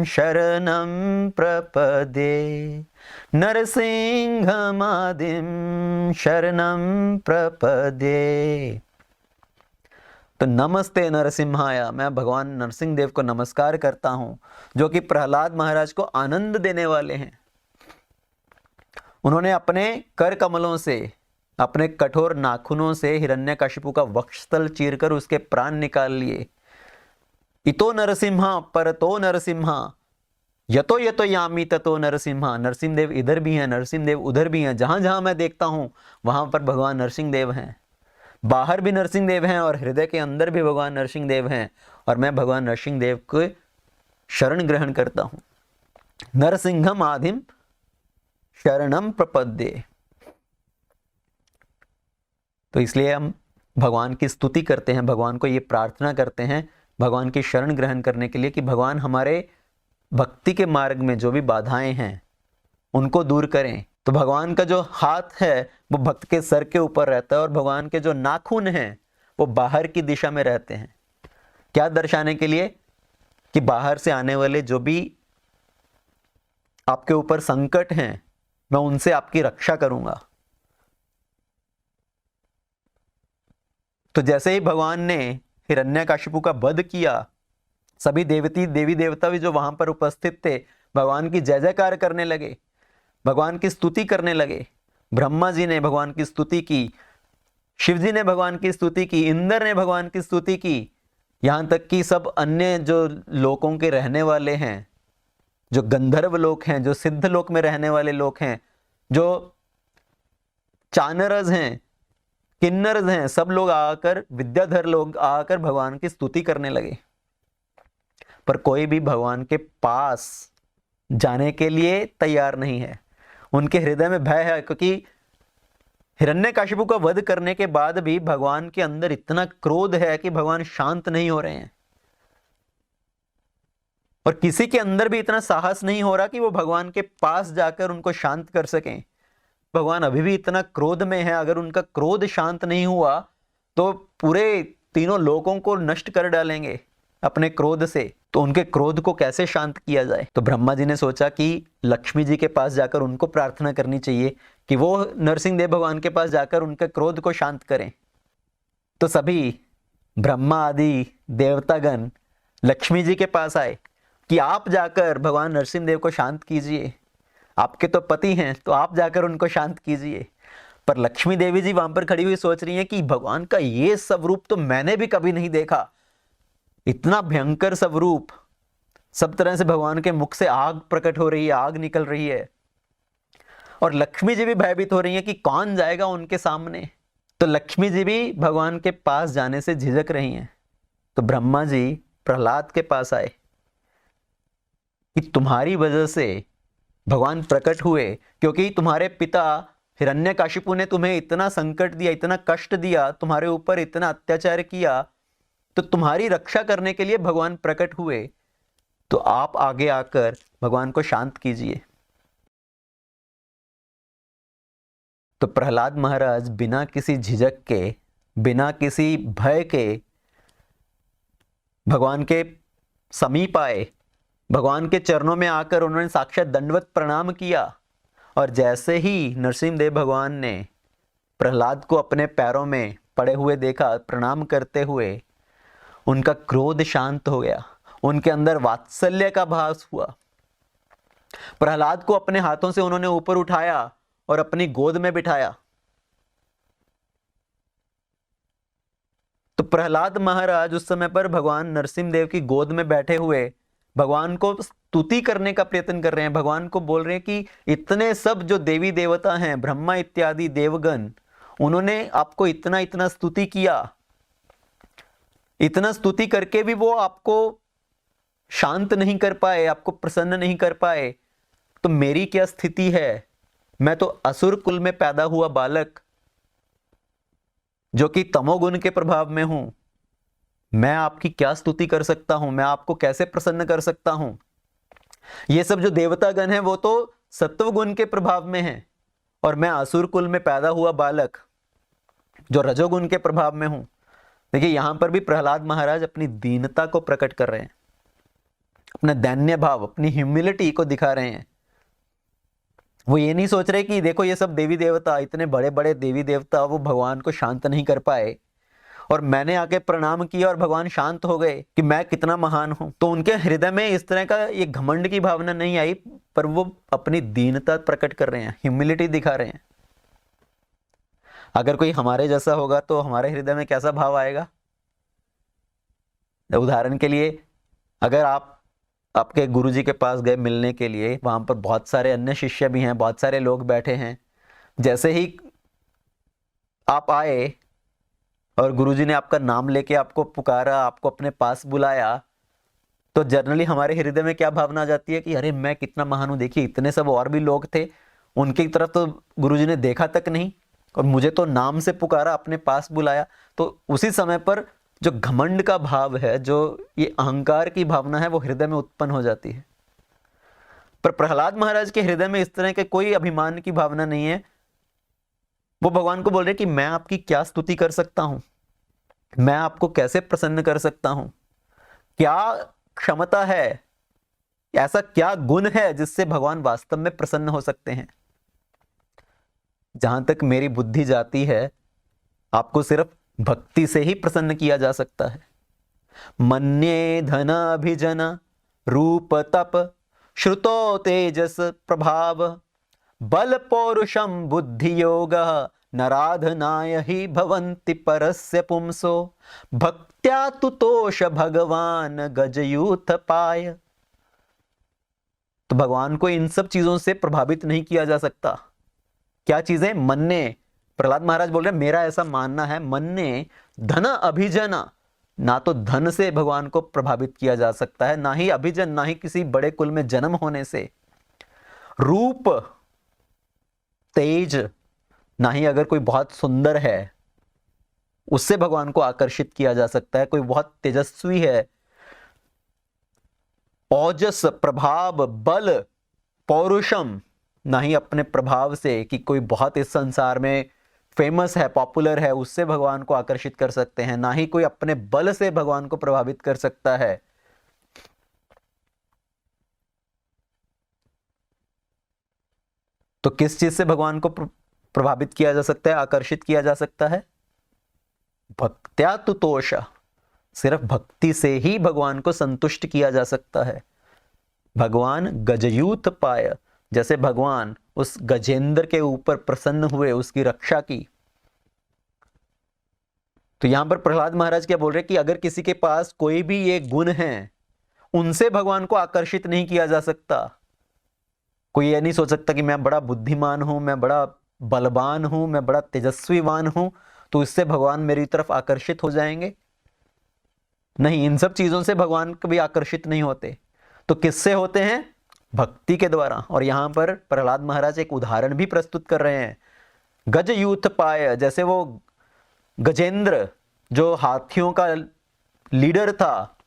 शरणं प्रपद्ये नरसिंहमादिं शरणं प्रपद्ये। तो नमस्ते नरसिम्हाय, मैं भगवान नरसिंह देव को नमस्कार करता हूं, जो कि प्रहलाद महाराज को आनंद देने वाले हैं। उन्होंने अपने कर कमलों से, अपने कठोर नाखूनों से हिरण्यकशिपु का वक्षस्थल चीरकर उसके प्राण निकाल लिए। इतो नरसिम्हा परतो नरसिम्हा यतो यतो यामी ततो नरसिम्हा। नरसिंह देव इधर भी हैं, नरसिंह देव उधर भी हैं। जहां जहां मैं देखता हूं वहां पर भगवान नरसिंह देव हैं। बाहर भी नरसिंह देव हैं और हृदय के अंदर भी भगवान नरसिंह देव हैं, और मैं भगवान नरसिंह देव को शरण ग्रहण करता हूं। नरसिंहम आदिम शरणम प्रपद्ये। तो इसलिए हम भगवान की स्तुति करते हैं, भगवान को ये प्रार्थना करते हैं भगवान की शरण ग्रहण करने के लिए कि भगवान हमारे भक्ति के मार्ग में जो भी बाधाएं हैं उनको दूर करें। तो भगवान का जो हाथ है वो भक्त के सर के ऊपर रहता है, और भगवान के जो नाखून हैं वो बाहर की दिशा में रहते हैं। क्या दर्शाने के लिए? कि बाहर से आने वाले जो भी आपके ऊपर संकट हैं मैं उनसे आपकी रक्षा करूंगा। तो जैसे ही भगवान ने हिरण्यकशिपु का वध किया, सभी देवी देवता भी जो वहां पर उपस्थित थे भगवान की जय जयकार करने लगे, भगवान की स्तुति करने लगे। ब्रह्मा जी ने भगवान की स्तुति की, शिव जी ने भगवान की स्तुति की, इंद्र ने भगवान की स्तुति की, यहां तक कि सब अन्य जो लोकों के रहने वाले हैं, जो गंधर्व लोक हैं, जो सिद्ध लोक में रहने वाले लोग हैं, जो चानरज हैं, किन्नरज हैं, सब लोग आकर, विद्याधर लोग आकर भगवान की स्तुति करने लगे। पर कोई भी भगवान के पास जाने के लिए तैयार नहीं है। उनके हृदय में भय है, क्योंकि हिरण्यकशिपु का वध करने के बाद भी भगवान के अंदर इतना क्रोध है कि भगवान शांत नहीं हो रहे हैं, और किसी के अंदर भी इतना साहस नहीं हो रहा कि वो भगवान के पास जाकर उनको शांत कर सकें। भगवान अभी भी इतना क्रोध में है। अगर उनका क्रोध शांत नहीं हुआ तो पूरे तीनों लोकों को नष्ट कर डालेंगे अपने क्रोध से। तो उनके क्रोध को कैसे शांत किया जाए? तो ब्रह्मा जी ने सोचा कि लक्ष्मी जी के पास जाकर उनको प्रार्थना करनी चाहिए कि वो नरसिंह देव भगवान के पास जाकर उनके क्रोध को शांत करें। तो सभी ब्रह्मा आदि देवतागण लक्ष्मी जी के पास आए कि आप जाकर भगवान नरसिंह देव को शांत कीजिए, आपके तो पति हैं, तो आप जाकर उनको शांत कीजिए। पर लक्ष्मी देवी जी वहां पर खड़ी हुई सोच रही हैं कि भगवान का ये स्वरूप तो मैंने भी कभी नहीं देखा, इतना भयंकर स्वरूप। सब तरह से भगवान के मुख से आग प्रकट हो रही है, आग निकल रही है, और लक्ष्मी जी भी भयभीत हो रही है कि कौन जाएगा उनके सामने। तो लक्ष्मी जी भी भगवान के पास जाने से झिझक रही हैं। तो ब्रह्मा जी प्रहलाद के पास आए कि तुम्हारी वजह से भगवान प्रकट हुए, क्योंकि तुम्हारे पिता हिरण्यकशिपु ने तुम्हें इतना संकट दिया, इतना कष्ट दिया, तुम्हारे ऊपर इतना अत्याचार किया, तो तुम्हारी रक्षा करने के लिए भगवान प्रकट हुए। तो आप आगे आकर भगवान को शांत कीजिए। तो प्रहलाद महाराज बिना किसी झिझक के, बिना किसी भय के भगवान के समीप आए। भगवान के चरणों में आकर उन्होंने साक्षात दंडवत प्रणाम किया। और जैसे ही नरसिंहदेव भगवान ने प्रहलाद को अपने पैरों में पड़े हुए देखा, प्रणाम करते हुए, उनका क्रोध शांत हो गया, उनके अंदर वात्सल्य का भास हुआ। प्रहलाद को अपने हाथों से उन्होंने ऊपर उठाया और अपनी गोद में बिठाया। तो प्रहलाद महाराज उस समय पर भगवान नरसिंहदेव की गोद में बैठे हुए भगवान को स्तुति करने का प्रयत्न कर रहे हैं। भगवान को बोल रहे हैं कि इतने सब जो देवी देवता हैं, ब्रह्मा इत्यादि देवगण, उन्होंने आपको इतना इतना स्तुति किया, इतना स्तुति करके भी वो आपको शांत नहीं कर पाए, आपको प्रसन्न नहीं कर पाए। तो मेरी क्या स्थिति है? मैं तो असुर कुल में पैदा हुआ बालक, जो कि तमोगुण के प्रभाव में हूं। मैं आपकी क्या स्तुति कर सकता हूं? मैं आपको कैसे प्रसन्न कर सकता हूं? ये सब जो देवतागण हैं वो तो सत्व गुण के प्रभाव में हैं, और मैं असुर कुल में पैदा हुआ बालक जो रजोगुण के प्रभाव में हूं। देखिए, यहां पर भी प्रहलाद महाराज अपनी दीनता को प्रकट कर रहे हैं, अपना दैन्य भाव, अपनी ह्यूमिलिटी को दिखा रहे हैं। वो ये नहीं सोच रहे कि देखो ये सब देवी देवता, इतने बड़े बड़े देवी देवता, वो भगवान को शांत नहीं कर पाए, और मैंने आके प्रणाम किया और भगवान शांत हो गए, कि मैं कितना महान हूं। तो उनके हृदय में इस तरह का ये घमंड की भावना नहीं आई, पर वो अपनी दीनता प्रकट कर रहे हैं, ह्यूमिलिटी दिखा रहे हैं। अगर कोई हमारे जैसा होगा तो हमारे हृदय में कैसा भाव आएगा? उदाहरण के लिए, अगर आप आपके गुरुजी के पास गए मिलने के लिए, वहां पर बहुत सारे अन्य शिष्य भी हैं, बहुत सारे लोग बैठे हैं। जैसे ही आप आए और गुरुजी ने आपका नाम लेके आपको पुकारा, आपको अपने पास बुलाया, तो जनरली हमारे हृदय में क्या भावना आ जाती है कि अरे मैं कितना महान हूं, देखिए इतने सब और भी लोग थे, उनकी तरफ तो गुरुजी ने देखा तक नहीं, और मुझे तो नाम से पुकारा, अपने पास बुलाया। तो उसी समय पर जो घमंड का भाव है, जो ये अहंकार की भावना है, वो हृदय में उत्पन्न हो जाती है। पर प्रहलाद महाराज के हृदय में इस तरह के कोई अभिमान की भावना नहीं है। वो भगवान को बोल रहे कि मैं आपकी क्या स्तुति कर सकता हूं, मैं आपको कैसे प्रसन्न कर सकता हूं, क्या क्षमता है, ऐसा क्या गुण है जिससे भगवान वास्तव में प्रसन्न हो सकते हैं। जहां तक मेरी बुद्धि जाती है, आपको सिर्फ भक्ति से ही प्रसन्न किया जा सकता है। मन्ये धन अभिजन रूप तप श्रुतो तेजस प्रभाव बल पौरुषम बुद्धि योग नराधनाय ही भवन्ति परस्य पुंसो भक्त्या तुतोष भगवान गजयूथ पाय। तो भगवान को इन सब चीजों से प्रभावित नहीं किया जा सकता। क्या चीजें? मन्ने। प्रहलाद महाराज बोल रहे हैं मेरा ऐसा मानना है, मन्ने धन अभिजना, ना तो धन से भगवान को प्रभावित किया जा सकता है, ना ही अभिजन, ना ही किसी बड़े कुल में जन्म होने से। रूप, तेज, ना ही अगर कोई बहुत सुंदर है उससे भगवान को आकर्षित किया जा सकता है, कोई बहुत तेजस्वी है। ओजस, प्रभाव, बल, पौरुषम, ना ही अपने प्रभाव से कि कोई बहुत इस संसार में फेमस है, पॉपुलर है, उससे भगवान को आकर्षित कर सकते हैं, ना ही कोई अपने बल से भगवान को प्रभावित कर सकता है। तो किस चीज से भगवान को प्रभावित किया जा सकता है, आकर्षित किया जा सकता है? भक्त्या तुतोष, सिर्फ भक्ति से ही भगवान को संतुष्ट किया जा सकता है। भगवान गजयूथ पाय, जैसे भगवान उस गजेंद्र के ऊपर प्रसन्न हुए, उसकी रक्षा की। तो यहां पर प्रहलाद महाराज क्या बोल रहे कि अगर किसी के पास कोई भी ये गुण है, उनसे भगवान को आकर्षित नहीं किया जा सकता। कोई ये नहीं सोच सकता कि मैं बड़ा बुद्धिमान हूं, मैं बड़ा बलवान हूं, मैं बड़ा तेजस्वीवान हूं, तो इससे भगवान मेरी तरफ आकर्षित हो जाएंगे। नहीं, इन सब चीजों से भगवान कभी आकर्षित नहीं होते। तो किससे होते हैं? भक्ति के द्वारा। और यहां पर प्रहलाद महाराज एक उदाहरण भी प्रस्तुत कर रहे हैं। गज यूथ पाय, जैसे वो गजेंद्र जो हाथियों का लीडर था,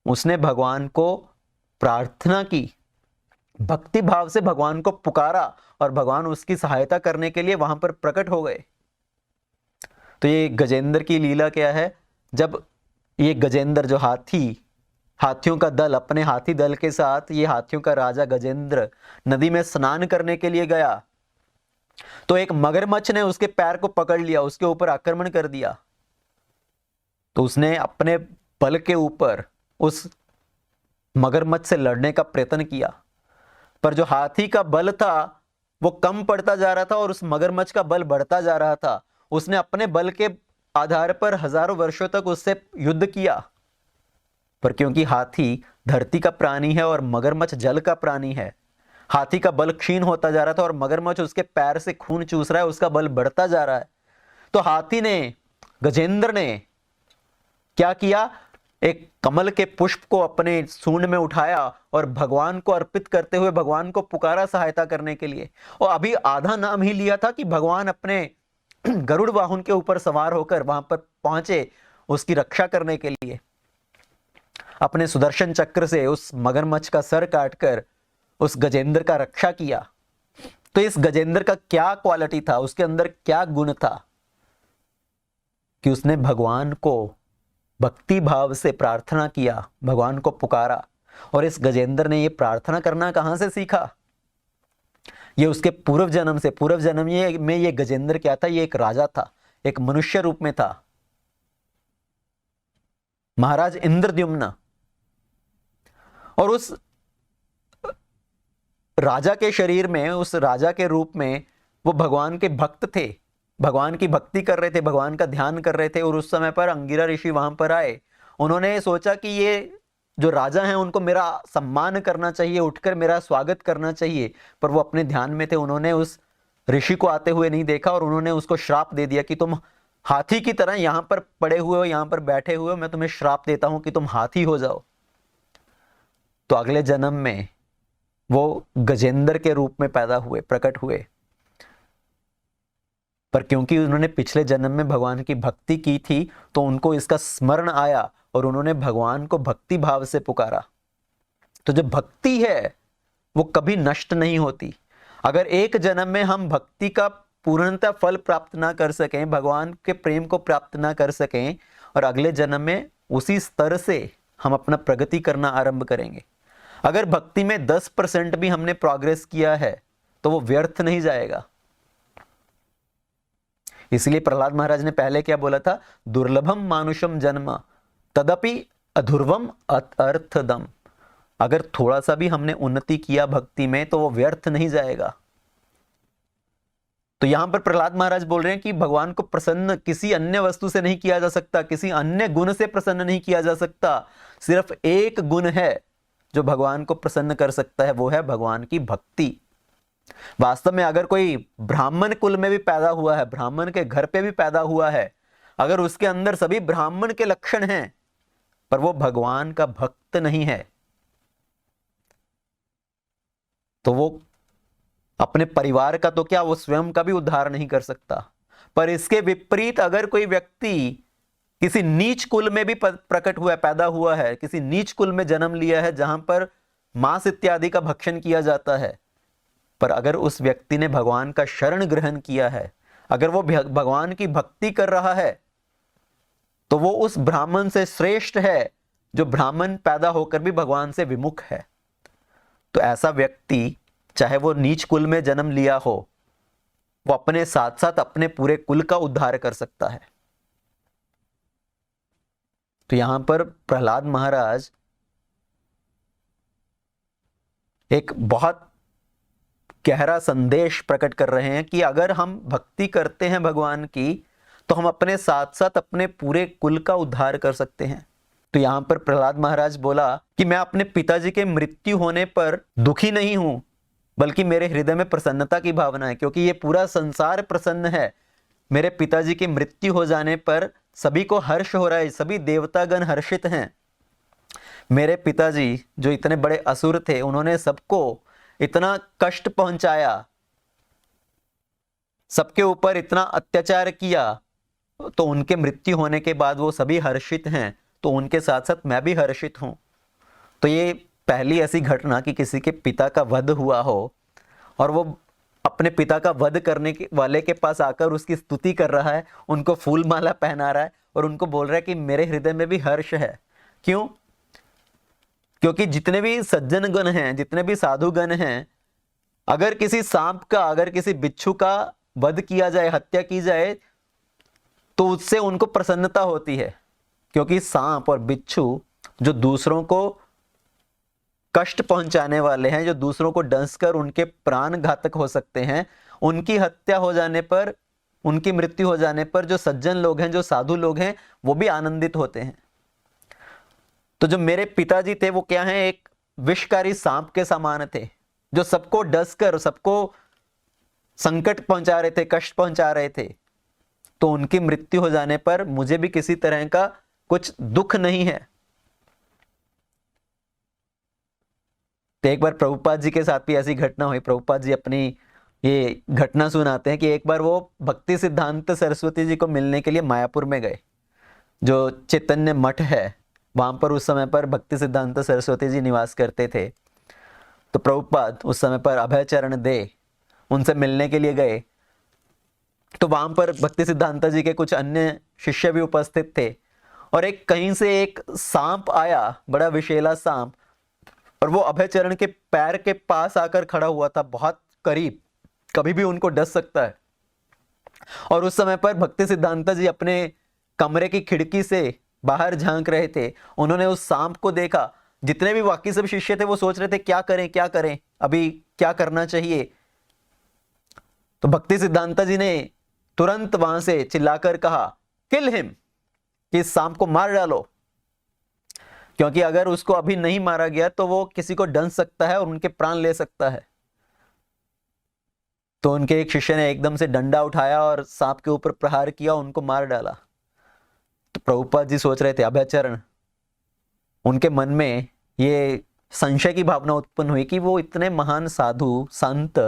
उसने भगवान को प्रार्थना की, भक्ति भाव से भगवान को पुकारा और भगवान उसकी सहायता करने के लिए वहां पर प्रकट हो गए। तो ये गजेंद्र की लीला क्या है? जब ये गजेंद्र जो हाथियों का दल, अपने हाथी दल के साथ ये हाथियों का राजा गजेंद्र नदी में स्नान करने के लिए गया, तो एक मगरमच्छ ने उसके पैर को पकड़ लिया, उसके ऊपर आक्रमण कर दिया। तो उसने अपने बल के ऊपर उस मगरमच्छ से लड़ने का प्रयत्न किया, पर जो हाथी का बल था वो कम पड़ता जा रहा था और उस मगरमच्छ का बल बढ़ता जा रहा था। उसने अपने बल के आधार पर हजारों वर्षों तक उससे युद्ध किया, पर क्योंकि हाथी धरती का प्राणी है और मगरमच्छ जल का प्राणी है, हाथी का बल क्षीण होता जा रहा था और मगरमच्छ उसके पैर से खून चूस रहा है, उसका बल बढ़ता जा रहा है। तो हाथी ने, गजेंद्र ने क्या किया? एक कमल के पुष्प को अपने सूंड में उठाया और भगवान को अर्पित करते हुए भगवान को पुकारा सहायता करने के लिए। और अभी आधा नाम ही लिया था कि भगवान अपने गरुड़ वाहन के ऊपर सवार होकर वहां पर पहुंचे उसकी रक्षा करने के लिए। अपने सुदर्शन चक्र से उस मगरमच्छ का सर काटकर उस गजेंद्र का रक्षा किया। तो इस गजेंद्र का क्या क्वालिटी था, उसके अंदर क्या गुण था कि उसने भगवान को भक्ति भाव से प्रार्थना किया, भगवान को पुकारा। और इस गजेंद्र ने ये प्रार्थना करना कहां से सीखा? ये उसके पूर्व जन्म से। पूर्व जन्म में ये गजेंद्र क्या था? ये एक राजा था, एक मनुष्य रूप में था, महाराज इंद्रद्युम्न। और उस राजा के शरीर में, उस राजा के रूप में वो भगवान के भक्त थे, भगवान की भक्ति कर रहे थे, भगवान का ध्यान कर रहे थे। और उस समय पर अंगिरा ऋषि वहां पर आए। उन्होंने सोचा कि ये जो राजा हैं उनको मेरा सम्मान करना चाहिए, उठकर मेरा स्वागत करना चाहिए, पर वो अपने ध्यान में थे। उन्होंने उस ऋषि को आते हुए नहीं देखा और उन्होंने उसको श्राप दे दिया कि तुम हाथी की तरह यहां पर पड़े हुए हो, यहां पर बैठे हुए हो, मैं तुम्हें श्राप देता हूं कि तुम हाथी हो जाओ। तो अगले जन्म में वो गजेंद्र के रूप में पैदा हुए, प्रकट हुए। पर क्योंकि उन्होंने पिछले जन्म में भगवान की भक्ति की थी, तो उनको इसका स्मरण आया और उन्होंने भगवान को भक्ति भाव से पुकारा। तो जो भक्ति है वो कभी नष्ट नहीं होती। अगर एक जन्म में हम भक्ति का पूर्णतः फल प्राप्त ना कर सकें, भगवान के प्रेम को प्राप्त ना कर सकें, और अगले जन्म में उसी स्तर से हम अपना प्रगति करना आरंभ करेंगे। अगर भक्ति में 10% भी हमने प्रोग्रेस किया है तो वो व्यर्थ नहीं जाएगा। इसलिए प्रहलाद महाराज ने पहले क्या बोला था? दुर्लभम मानुषम जन्म तदपि अधुर्वम अर्थदम। अगर थोड़ा सा भी हमने उन्नति किया भक्ति में तो वो व्यर्थ नहीं जाएगा। तो यहां पर प्रहलाद महाराज बोल रहे हैं कि भगवान को प्रसन्न किसी अन्य वस्तु से नहीं किया जा सकता, किसी अन्य गुण से प्रसन्न नहीं किया जा सकता। सिर्फ एक गुण है जो भगवान को प्रसन्न कर सकता है, वो है भगवान की भक्ति। वास्तव में अगर कोई ब्राह्मण कुल में भी पैदा हुआ है, ब्राह्मण के घर पे भी पैदा हुआ है, अगर उसके अंदर सभी ब्राह्मण के लक्षण हैं पर वो भगवान का भक्त नहीं है, तो वो अपने परिवार का तो क्या, वो स्वयं का भी उद्धार नहीं कर सकता। पर इसके विपरीत अगर कोई व्यक्ति किसी नीच कुल में भी प्रकट हुआ, पैदा हुआ है, किसी नीच कुल में जन्म लिया है जहां पर मांस इत्यादि का भक्षण किया जाता है, पर अगर उस व्यक्ति ने भगवान का शरण ग्रहण किया है, अगर वो भगवान की भक्ति कर रहा है, तो वो उस ब्राह्मण से श्रेष्ठ है जो ब्राह्मण पैदा होकर भी भगवान से विमुख है। तो ऐसा व्यक्ति चाहे वो नीच कुल में जन्म लिया हो, वो अपने साथ साथ अपने पूरे कुल का उद्धार कर सकता है। तो यहां पर प्रहलाद महाराज एक बहुत गहरा संदेश प्रकट कर रहे हैं कि अगर हम भक्ति करते हैं भगवान की तो हम अपने साथ साथ अपने पूरे कुल का उद्धार कर सकते हैं। तो यहां पर प्रहलाद महाराज बोला कि मैं अपने पिताजी के मृत्यु होने पर दुखी नहीं हूं, बल्कि मेरे हृदय में प्रसन्नता की भावना है, क्योंकि ये पूरा संसार प्रसन्न है। मेरे पिताजी की मृत्यु हो जाने पर सभी को हर्ष हो रहा है, सभी देवतागण हर्षित हैं। मेरे पिताजी जो इतने बड़े असुर थे, उन्होंने सबको इतना कष्ट पहुंचाया, सबके ऊपर इतना अत्याचार किया, तो उनके मृत्यु होने के बाद वो सभी हर्षित हैं, तो उनके साथ साथ मैं भी हर्षित हूं। तो ये पहली ऐसी घटना कि किसी के पिता का वध हुआ हो और वो अपने पिता का वध करने वाले के पास आकर उसकी स्तुति कर रहा है, उनको फूल माला पहना रहा है और उनको बोल रहा है कि मेरे हृदय में भी हर्ष है। क्यों? क्योंकि जितने भी सज्जन गण हैं, जितने भी साधु गण हैं, अगर किसी सांप का, अगर किसी बिच्छू का वध किया जाए, हत्या की जाए, तो उससे उनको प्रसन्नता होती है, क्योंकि सांप और बिच्छू जो दूसरों को कष्ट पहुंचाने वाले हैं, जो दूसरों को डंसकर उनके प्राण घातक हो सकते हैं, उनकी हत्या हो जाने पर, उनकी मृत्यु हो जाने पर जो सज्जन लोग हैं, जो साधु लोग हैं, वो भी आनंदित होते हैं। तो जो मेरे पिताजी थे वो क्या हैं, एक विषकारी सांप के समान थे, जो सबको डसकर, सबको संकट पहुंचा रहे थे, कष्ट पहुंचा रहे थे। तो उनकी मृत्यु हो जाने पर मुझे भी किसी तरह का कुछ दुख नहीं है। तो एक बार प्रभुपाद जी के साथ भी ऐसी घटना हुई। प्रभुपाद जी अपनी ये घटना सुनाते हैं कि एक बार वो भक्ति सिद्धांत सरस्वती जी को मिलने के लिए मायापुर में गए, जो चैतन्य मठ है वहां पर। उस समय पर भक्ति सिद्धांत सरस्वती जी निवास करते थे। तो प्रभुपाद उस समय पर अभय चरण दे उनसे मिलने के लिए गए। तो वहां पर भक्ति सिद्धांत जी के कुछ अन्य शिष्य भी उपस्थित थे, और एक कहीं से एक सांप आया, बड़ा विषैला सांप, और वो अभय चरण के पैर के पास आकर खड़ा हुआ था, बहुत करीब, कभी भी उनको डस सकता है। और उस समय पर भक्ति सिद्धांत जी अपने कमरे की खिड़की से बाहर झांक रहे थे। उन्होंने उस सांप को देखा। जितने भी बाकी सब शिष्य थे वो सोच रहे थे क्या करें, क्या करें, अभी क्या करना चाहिए। तो भक्ति सिद्धांत जी ने तुरंत वहां से चिल्लाकर कहा, किल हिम, कि इस सांप को मार डालो, क्योंकि अगर उसको अभी नहीं मारा गया तो वो किसी को डंस सकता है और उनके प्राण ले सकता है। तो उनके एक शिष्य ने एकदम से डंडा उठाया और सांप के ऊपर प्रहार किया, उनको मार डाला। तो प्रभुपाद जी सोच रहे थे, अभयचरण, उनके मन में ये संशय की भावना उत्पन्न हुई कि वो इतने महान साधु संत,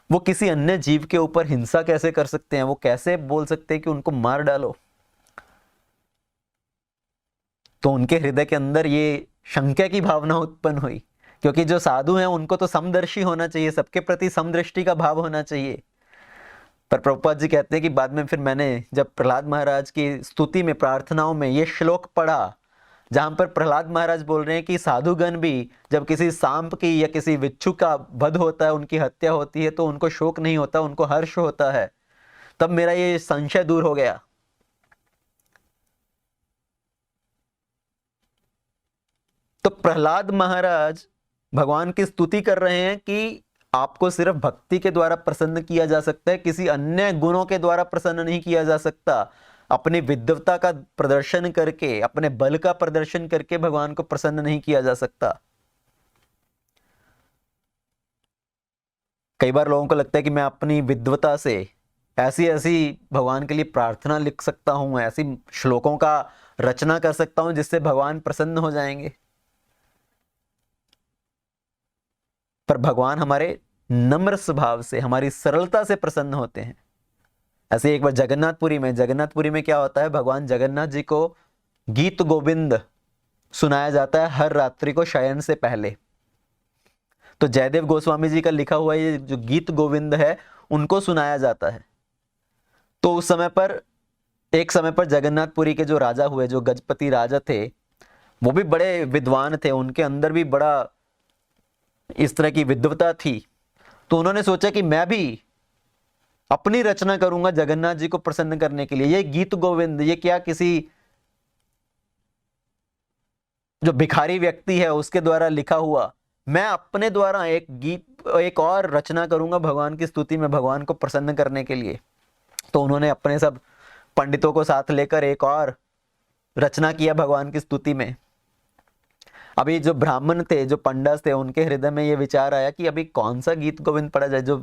वो किसी अन्य जीव के ऊपर हिंसा कैसे कर सकते हैं, वो कैसे बोल सकते हैं कि उनको मार डालो। तो उनके हृदय के अंदर ये शंका की भावना उत्पन्न हुई, क्योंकि जो साधु हैं उनको तो समदर्शी होना चाहिए, सबके प्रति समदृष्टि का भाव होना चाहिए। पर प्रभुपाद जी कहते हैं कि बाद में फिर मैंने जब प्रहलाद महाराज की स्तुति में, प्रार्थनाओं में ये श्लोक पढ़ा, जहां पर प्रहलाद महाराज बोल रहे हैं कि साधुगण भी जब किसी सांप की या किसी बिच्छू का वध होता है, उनकी हत्या होती है, तो उनको शोक नहीं होता, उनको हर्ष होता है, तब मेरा ये संशय दूर हो गया। तो प्रहलाद महाराज भगवान की स्तुति कर रहे हैं कि आपको सिर्फ भक्ति के द्वारा प्रसन्न किया जा सकता है, किसी अन्य गुणों के द्वारा प्रसन्न नहीं किया जा सकता। अपनी विद्वता का प्रदर्शन करके, अपने बल का प्रदर्शन करके भगवान को प्रसन्न नहीं किया जा सकता। कई बार लोगों को लगता है कि मैं अपनी विद्वता से ऐसी ऐसी भगवान के लिए प्रार्थना लिख सकता हूं, ऐसी श्लोकों का रचना कर सकता हूं जिससे भगवान प्रसन्न हो जाएंगे। पर भगवान हमारे नम्र स्वभाव से, हमारी सरलता से प्रसन्न होते हैं। ऐसे एक बार जगन्नाथपुरी में क्या होता है, भगवान जगन्नाथ जी को गीत गोविंद सुनाया जाता है हर रात्रि को शयन से पहले। तो जयदेव गोस्वामी जी का लिखा हुआ ये जो गीत गोविंद है उनको सुनाया जाता है। तो उस समय पर, एक समय पर जगन्नाथपुरी के जो राजा हुए, जो गजपति राजा थे, वो भी बड़े विद्वान थे, उनके अंदर भी बड़ा इस तरह की विद्वता थी। तो उन्होंने सोचा कि मैं भी अपनी रचना करूंगा जगन्नाथ जी को प्रसन्न करने के लिए। ये गीत गोविंद, ये क्या किसी जो भिखारी व्यक्ति है उसके द्वारा लिखा हुआ, मैं अपने द्वारा एक गीत, एक और रचना करूंगा भगवान की स्तुति में, भगवान को प्रसन्न करने के लिए। तो उन्होंने अपने सब पंडितों को साथ लेकर एक और रचना किया भगवान की स्तुति में। अभी जो ब्राह्मण थे, जो पंडित थे, उनके हृदय में ये विचार आया कि अभी कौन सा गीत गोविंद पढ़ा जाए। जो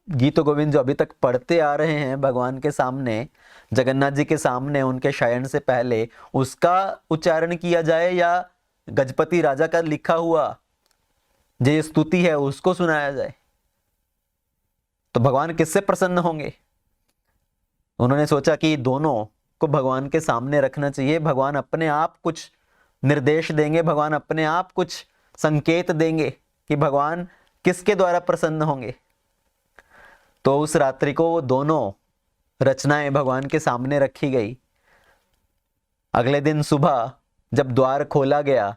गीत गोविंद जो अभी तक पढ़ते आ रहे हैं भगवान के सामने, जगन्नाथ जी के सामने उनके शयन से पहले, उसका उच्चारण किया जाए या गजपति राजा का लिखा हुआ जो ये स्तुति है उसको सुनाया जाए। तो भगवान किससे प्रसन्न होंगे? उन्होंने सोचा कि दोनों को भगवान के सामने रखना चाहिए। भगवान अपने आप कुछ निर्देश देंगे, भगवान अपने आप कुछ संकेत देंगे कि भगवान किसके द्वारा प्रसन्न होंगे। तो उस रात्रि को वो दोनों रचनाएं भगवान के सामने रखी गई। अगले दिन सुबह जब द्वार खोला गया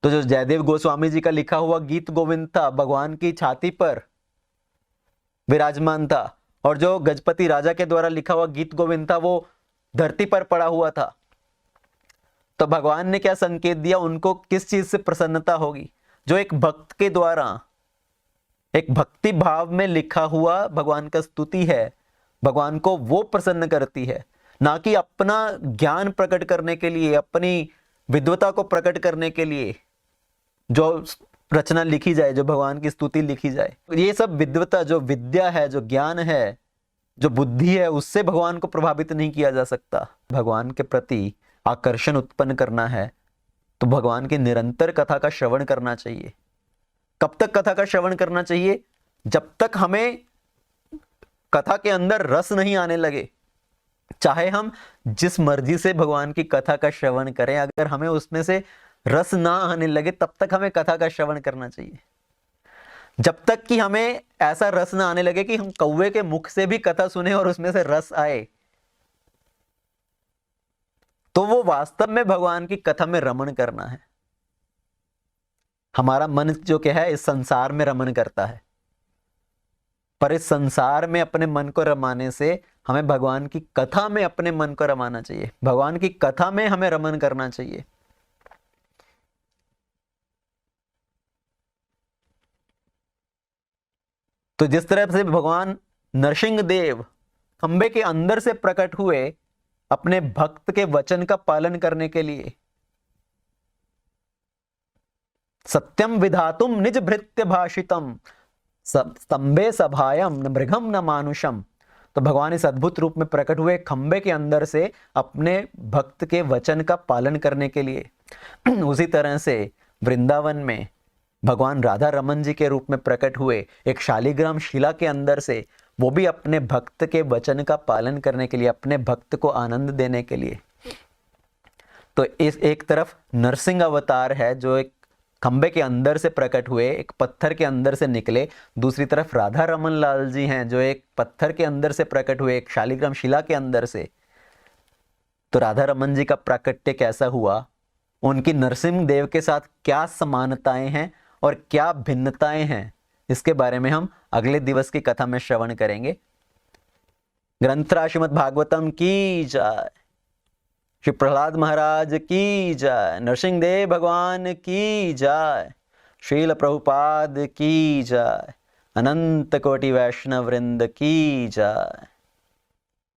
तो जो जयदेव गोस्वामी जी का लिखा हुआ गीत गोविंद था भगवान की छाती पर विराजमान था, और जो गजपति राजा के द्वारा लिखा हुआ गीत गोविंद था वो धरती पर पड़ा हुआ था। तो भगवान ने क्या संकेत दिया, उनको किस चीज से प्रसन्नता होगी? जो एक भक्त के द्वारा एक भक्ति भाव में लिखा हुआ भगवान का स्तुति है, भगवान को वो प्रसन्न करती है, ना कि अपना ज्ञान प्रकट करने के लिए, अपनी विद्वता को प्रकट करने के लिए जो रचना लिखी जाए, जो भगवान की स्तुति लिखी जाए। ये सब विद्वता, जो विद्या है, जो ज्ञान है, जो बुद्धि है, उससे भगवान को प्रभावित नहीं किया जा सकता। भगवान के प्रति आकर्षण उत्पन्न करना है तो भगवान की निरंतर कथा का श्रवण करना चाहिए। कब तक कथा का श्रवण करना चाहिए? जब तक हमें कथा के अंदर रस नहीं आने लगे। चाहे हम जिस मर्जी से भगवान की कथा का श्रवण करें, अगर हमें उसमें से रस ना आने लगे तब तक हमें कथा का श्रवण करना चाहिए। जब तक कि हमें ऐसा रस ना आने लगे कि हम कौवे के मुख से भी कथा सुने और उसमें से रस आए, तो वो वास्तव में भगवान की कथा में रमण करना है। हमारा मन जो क्या है, इस संसार में रमण करता है, पर इस संसार में अपने मन को रमाने से हमें भगवान की कथा में अपने मन को रमाना चाहिए। भगवान की कथा में हमें रमण करना चाहिए। तो जिस तरह से भगवान नरसिंह देव खंबे के अंदर से प्रकट हुए अपने भक्त के वचन का पालन करने के लिए, सत्यम विधातुम निज भृत्य भाषितम स्तंभे सभायम न मृगम न मानुषम। तो भगवान इस अद्भुत रूप में प्रकट हुए खंबे के अंदर से अपने भक्त के वचन का पालन करने के लिए। उसी तरह से वृंदावन में भगवान राधा रमन जी के रूप में प्रकट हुए एक शालिग्राम शिला के अंदर से, वो भी अपने भक्त के वचन का पालन करने के लिए, अपने भक्त को आनंद देने के लिए। तो इस एक तरफ नरसिंह अवतार है जो एक खंबे के अंदर से प्रकट हुए, एक पत्थर के अंदर से निकले। दूसरी तरफ राधा रमन लाल जी हैं जो एक पत्थर के अंदर से प्रकट हुए, एक शालिग्राम शिला के अंदर से। तो राधा रमन जी का प्राकट्य कैसा हुआ, उनकी नरसिंह देव के साथ क्या समानताएं हैं और क्या भिन्नताएं हैं, इसके बारे में हम अगले दिवस की कथा में श्रवण करेंगे। ग्रंथराज श्रीमद् भागवतम की जय, श्री प्रहलाद महाराज की जय, नरसिंह देव भगवान की जय, श्रील प्रभुपाद की जय, अनंत कोटि वैष्णव वृंद की जय।